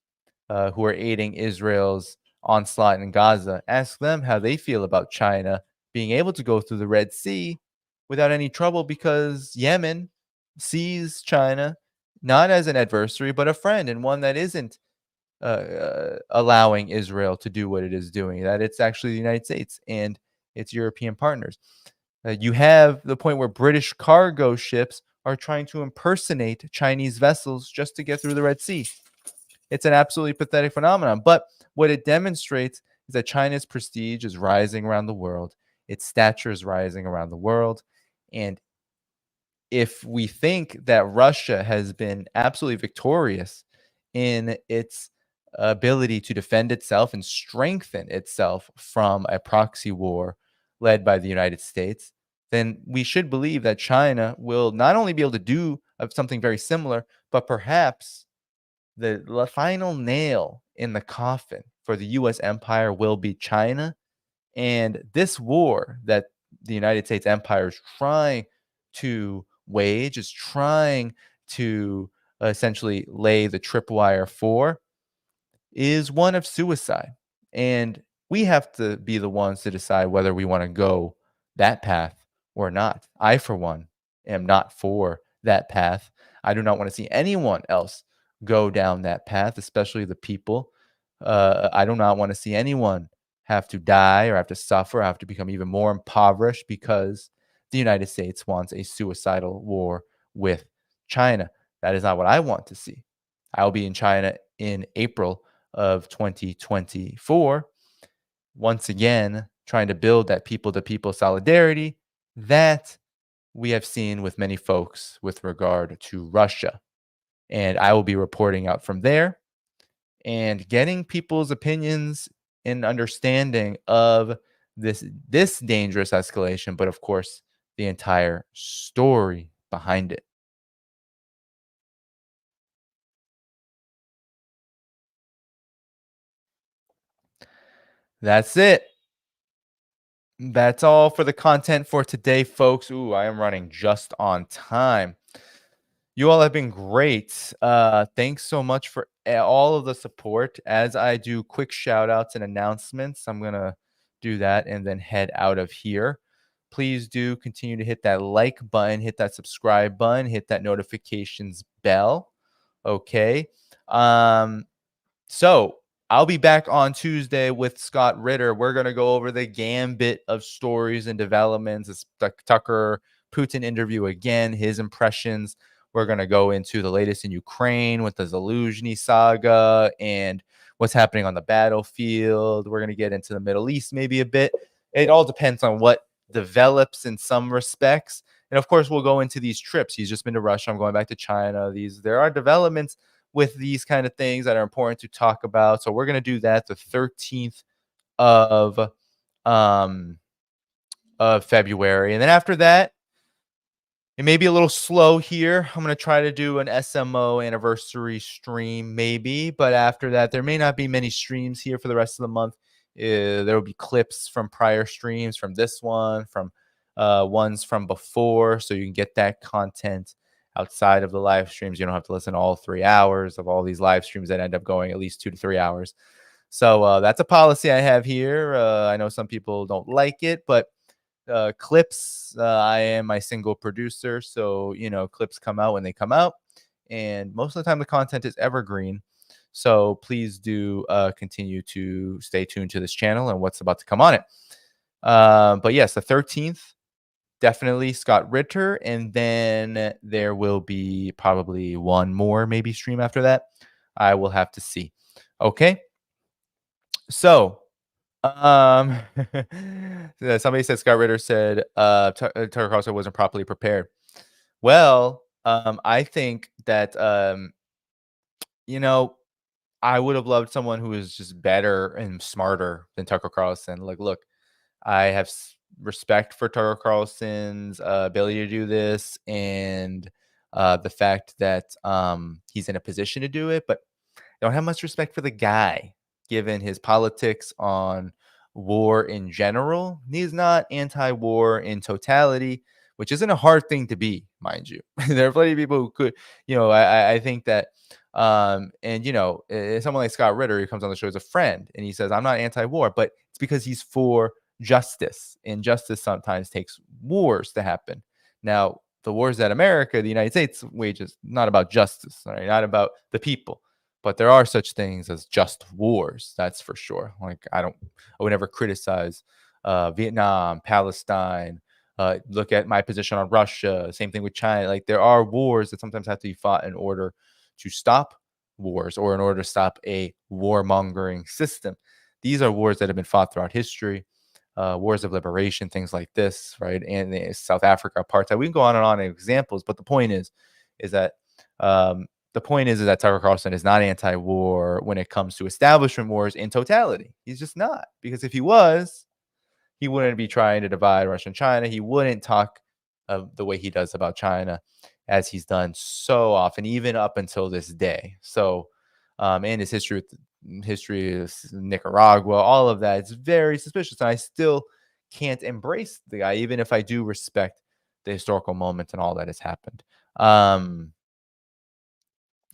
who are aiding Israel's onslaught in Gaza. Ask them how they feel about China being able to go through the Red Sea without any trouble, because Yemen sees China not as an adversary, but a friend, and one that isn't allowing Israel to do what it is doing, that it's actually the United States and its European partners. You have the point where British cargo ships are trying to impersonate Chinese vessels just to get through the Red Sea. It's an absolutely pathetic phenomenon. But what it demonstrates is that China's prestige is rising around the world. Its stature is rising around the world. And if we think that Russia has been absolutely victorious in its ability to defend itself and strengthen itself from a proxy war led by the United States, then we should believe that China will not only be able to do something very similar, but perhaps the final nail in the coffin for the U.S. empire will be China. And this war that the United States empire is trying to wage, is trying to essentially lay the tripwire for, is one of suicide. And we have to be the ones to decide whether we want to go that path or not. I, for one, am not for that path. I do not want to see anyone else go down that path, especially the people. I do not want to see anyone have to die or have to suffer, have to become even more impoverished because the United States wants a suicidal war with China. That is not what I want to see. I'll be in China in April of 2024, once again, trying to build that people-to-people solidarity that we have seen with many folks with regard to Russia. And I will be reporting out from there and getting people's opinions and understanding of this dangerous escalation, but of course, the entire story behind it. That's it. That's all for the content for today, folks. Ooh, I am running just on time. You all have been great. Thanks so much for all of the support. As I do quick shout outs and announcements, I'm going to do that and then head out of here. Please do continue to hit that like button, hit that subscribe button, hit that notifications bell. Okay. So I'll be back on Tuesday with Scott Ritter. We're going to go over the gambit of stories and developments. It's the Tucker Putin interview again, his impressions. We're going to go into the latest in Ukraine with the Zaluzhny saga and what's happening on the battlefield. We're going to get into the Middle East maybe a bit. It all depends on what develops in some respects. And of course, we'll go into these trips. He's just been to Russia. I'm going back to China. There are developments with these kind of things that are important to talk about. So we're going to do that the 13th of February. And then after that, It may be a little slow here. I'm going to try to do an SMO anniversary stream, maybe. But after that, there may not be many streams here for the rest of the month. There will be clips from prior streams, from this one, from ones from before. So you can get that content outside of the live streams. You don't have to listen to all 3 hours of all these live streams that end up going at least 2 to 3 hours. So that's a policy I have here. I know some people don't like it, but clips, I am my single producer, so clips come out when they come out, and most of the time the content is evergreen. So please do continue to stay tuned to this channel and what's about to come on it. But yes, the 13th, definitely Scott Ritter, and then there will be probably one more maybe stream after that. I will have to see. Okay, so somebody said Scott Ritter said Tucker Carlson wasn't properly prepared. Well, I think that I would have loved someone who was just better and smarter than Tucker Carlson. Like, look, I have respect for Tucker Carlson's ability to do this, and the fact that he's in a position to do it, but I don't have much respect for the guy, given his politics on war in general. He's not anti-war in totality, which isn't a hard thing to be, mind you. There are plenty of people who could, I think that, someone like Scott Ritter, who comes on the show as a friend, and he says, I'm not anti-war, but it's because he's for justice, and justice sometimes takes wars to happen. Now, the wars that America, the United States wages, not about justice, right? Not about the people. But there are such things as just wars, that's for sure. Like, I would never criticize Vietnam, Palestine. Look at my position on Russia. Same thing with China. Like, there are wars that sometimes have to be fought in order to stop wars, or in order to stop a warmongering system. These are wars that have been fought throughout history, wars of liberation, things like this, right? And South Africa, apartheid. We can go on and on in examples, but the point is that Tucker Carlson is not anti-war when it comes to establishment wars in totality. He's just not, because if he was, he wouldn't be trying to divide Russia and China. He wouldn't talk the way he does about China, as he's done so often, even up until this day. So, and his history of Nicaragua, all of that, it's very suspicious. And I still can't embrace the guy, even if I do respect the historical moment and all that has happened.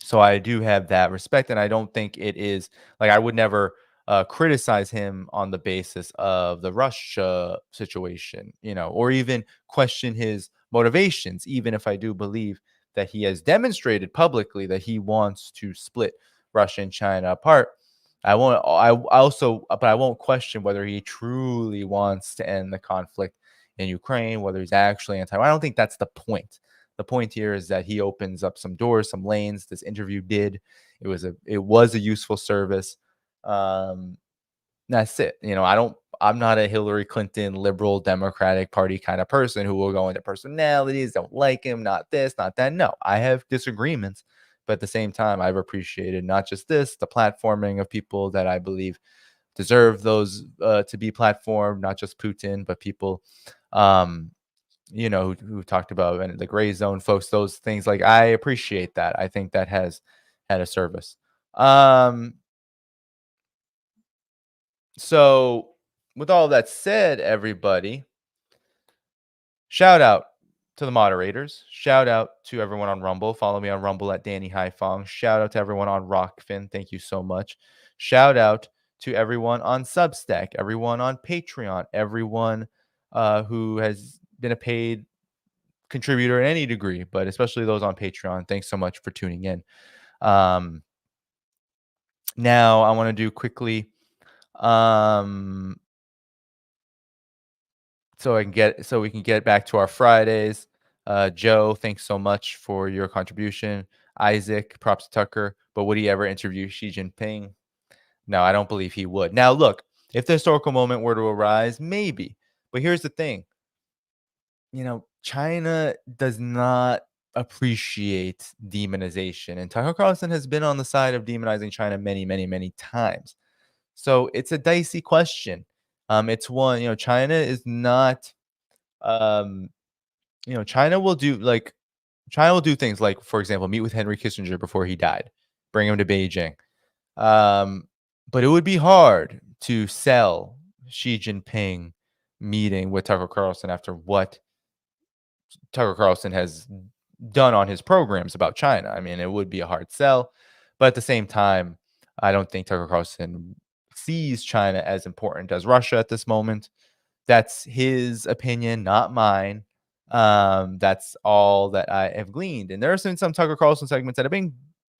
So I do have that respect, and I don't think it is like, I would never criticize him on the basis of the Russia situation, or even question his motivations, even if I do believe that he has demonstrated publicly that he wants to split Russia and China apart. I won't question whether he truly wants to end the conflict in Ukraine, whether he's actually anti. I don't think that's the point. The point here is that he opens up some doors, some lanes. This interview did. It was a useful service. That's it. I'm not a Hillary Clinton liberal Democratic Party kind of person who will go into personalities, don't like him, not this, not that. No, I have disagreements, but at the same time, I've appreciated not just this, the platforming of people that I believe deserve those to be platformed, not just Putin, but people who talked about and the gray zone folks, those things. Like, I appreciate that. I think that has had a service. So with all that said, everybody, shout out to the moderators. Shout out to everyone on Rumble. Follow me on Rumble at Danny Dhaiphong. Shout out to everyone on Rockfin. Thank you so much. Shout out to everyone on Substack, everyone on Patreon, everyone who has been a paid contributor in any degree, but especially those on Patreon. Thanks so much for tuning in. Now I want to do quickly so we can get back to our Fridays. Joe, thanks so much for your contribution. Isaac, props to Tucker, but would he ever interview Xi Jinping? No, I don't believe he would. Now, look, if the historical moment were to arise, maybe. But here's the thing. China does not appreciate demonization, and Tucker Carlson has been on the side of demonizing China many, many, many times. So it's a dicey question. It's one, China is not China will do things like, for example, meet with Henry Kissinger before he died, bring him to Beijing. But it would be hard to sell Xi Jinping meeting with Tucker Carlson after what Tucker Carlson has done on his programs about China. I mean, it would be a hard sell, but at the same time, I don't think Tucker Carlson sees China as important as Russia at this moment. That's his opinion, not mine. That's all that I have gleaned. And there have been some Tucker Carlson segments that have been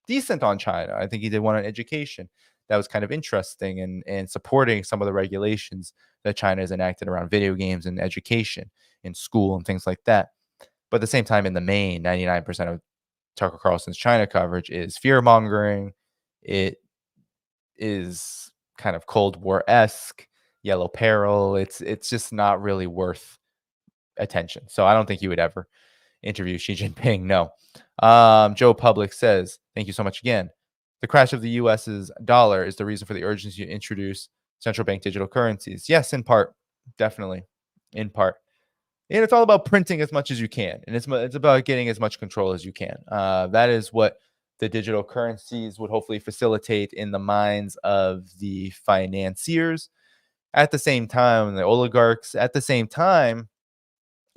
decent on China. I think he did one on education that was kind of interesting and supporting some of the regulations that China has enacted around video games and education in school and things like that. But at the same time, in the main, 99% of Tucker Carlson's China coverage is fear mongering. It is kind of Cold War-esque, yellow peril. It's just not really worth attention. So I don't think you would ever interview Xi Jinping. No. Joe Public says, thank you so much again. The crash of the US's dollar is the reason for the urgency to introduce central bank digital currencies. Yes, in part. Definitely. In part. And it's all about printing as much as you can. And it's about getting as much control as you can. That is what the digital currencies would hopefully facilitate in the minds of the financiers. At the same time, the oligarchs, at the same time,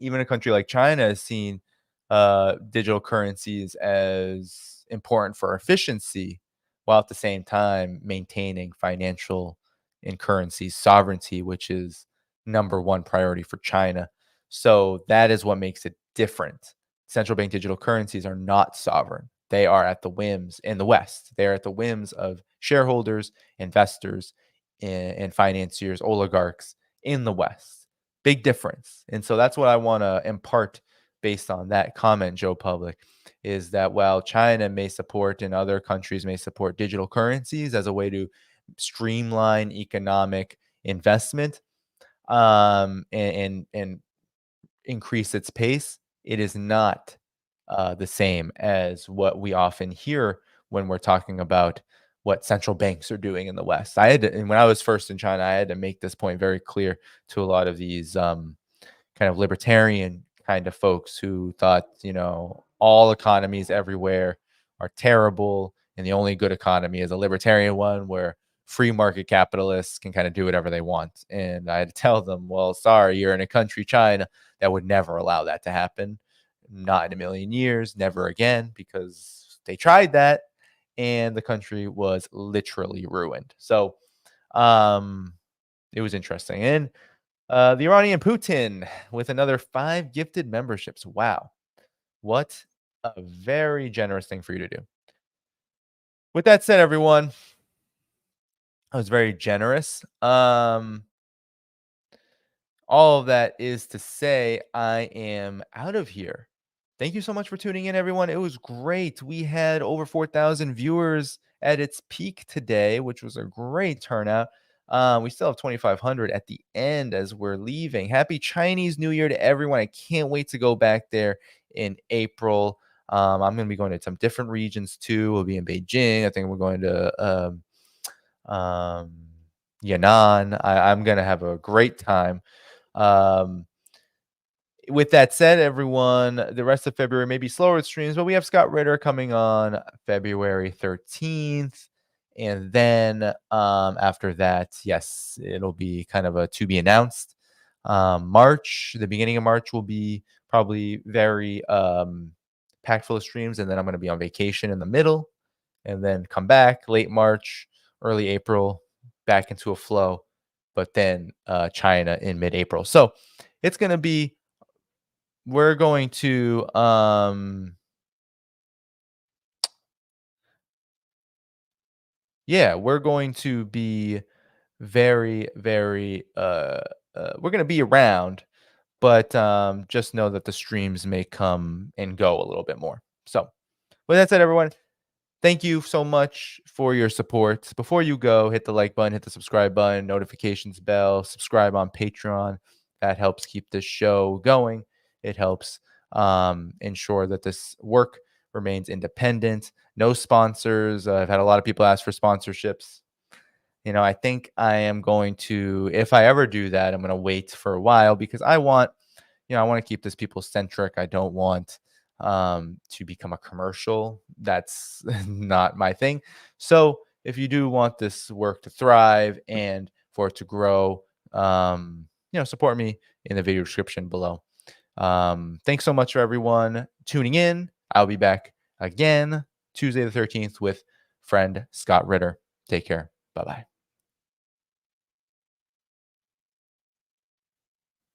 even a country like China has seen digital currencies as important for efficiency, while at the same time maintaining financial and currency sovereignty, which is number one priority for China. So that is what makes it different. Central bank digital currencies are not sovereign. They are at the whims in the West. They are at the whims of shareholders, investors, and financiers, oligarchs in the West. Big difference. And so that's what I want to impart based on that comment, Joe Public, is that while China may support and other countries may support digital currencies as a way to streamline economic investment and increase its pace, it is not the same as what we often hear when we're talking about what central banks are doing in the West. And when I was first in China, I had to make this point very clear to a lot of these kind of libertarian kind of folks who thought, all economies everywhere are terrible, and the only good economy is a libertarian one where free market capitalists can kind of do whatever they want. And I had to tell them, well, sorry, you're in a country, China, that would never allow that to happen. Not in a million years, never again, because they tried that and the country was literally ruined. So it was interesting. And the Iranian Putin with another 5 gifted memberships. Wow. What a very generous thing for you to do. With that said, everyone, I was very generous. All of that is to say, I am out of here. Thank you so much for tuning in, everyone. It was great. We had over 4,000 viewers at its peak today, which was a great turnout. We still have 2,500 at the end as we're leaving. Happy Chinese New Year to everyone. I can't wait to go back there in April. I'm going to be going to some different regions too. We'll be in Beijing. I think we're going to Yan'an. I'm going to have a great time. With that said, everyone, the rest of February may be slower with streams, but we have Scott Ritter coming on February 13th. And then after that, yes, it'll be kind of a to be announced. March, the beginning of March will be probably very packed full of streams. And then I'm going to be on vacation in the middle and then come back late March, early April, back into a flow. But then China in mid-April. So it's going to be, we're going to we're going to be very, very we're going to be around, but just know that the streams may come and go a little bit more. So with that said, everyone, thank you so much for your support. Before you go, hit the like button, hit the subscribe button, notifications bell, subscribe on Patreon. That helps keep this show going. It helps ensure that this work remains independent. No sponsors. I've had a lot of people ask for sponsorships. I think I am going to, if I ever do that, I'm going to wait for a while because I want I want to keep this people centric. I don't want to become a commercial. That's not my thing. So if you do want this work to thrive and for it to grow, support me in the video description below. Thanks so much for everyone tuning in. I'll be back again Tuesday the 13th with friend Scott Ritter. Take care. Bye-bye.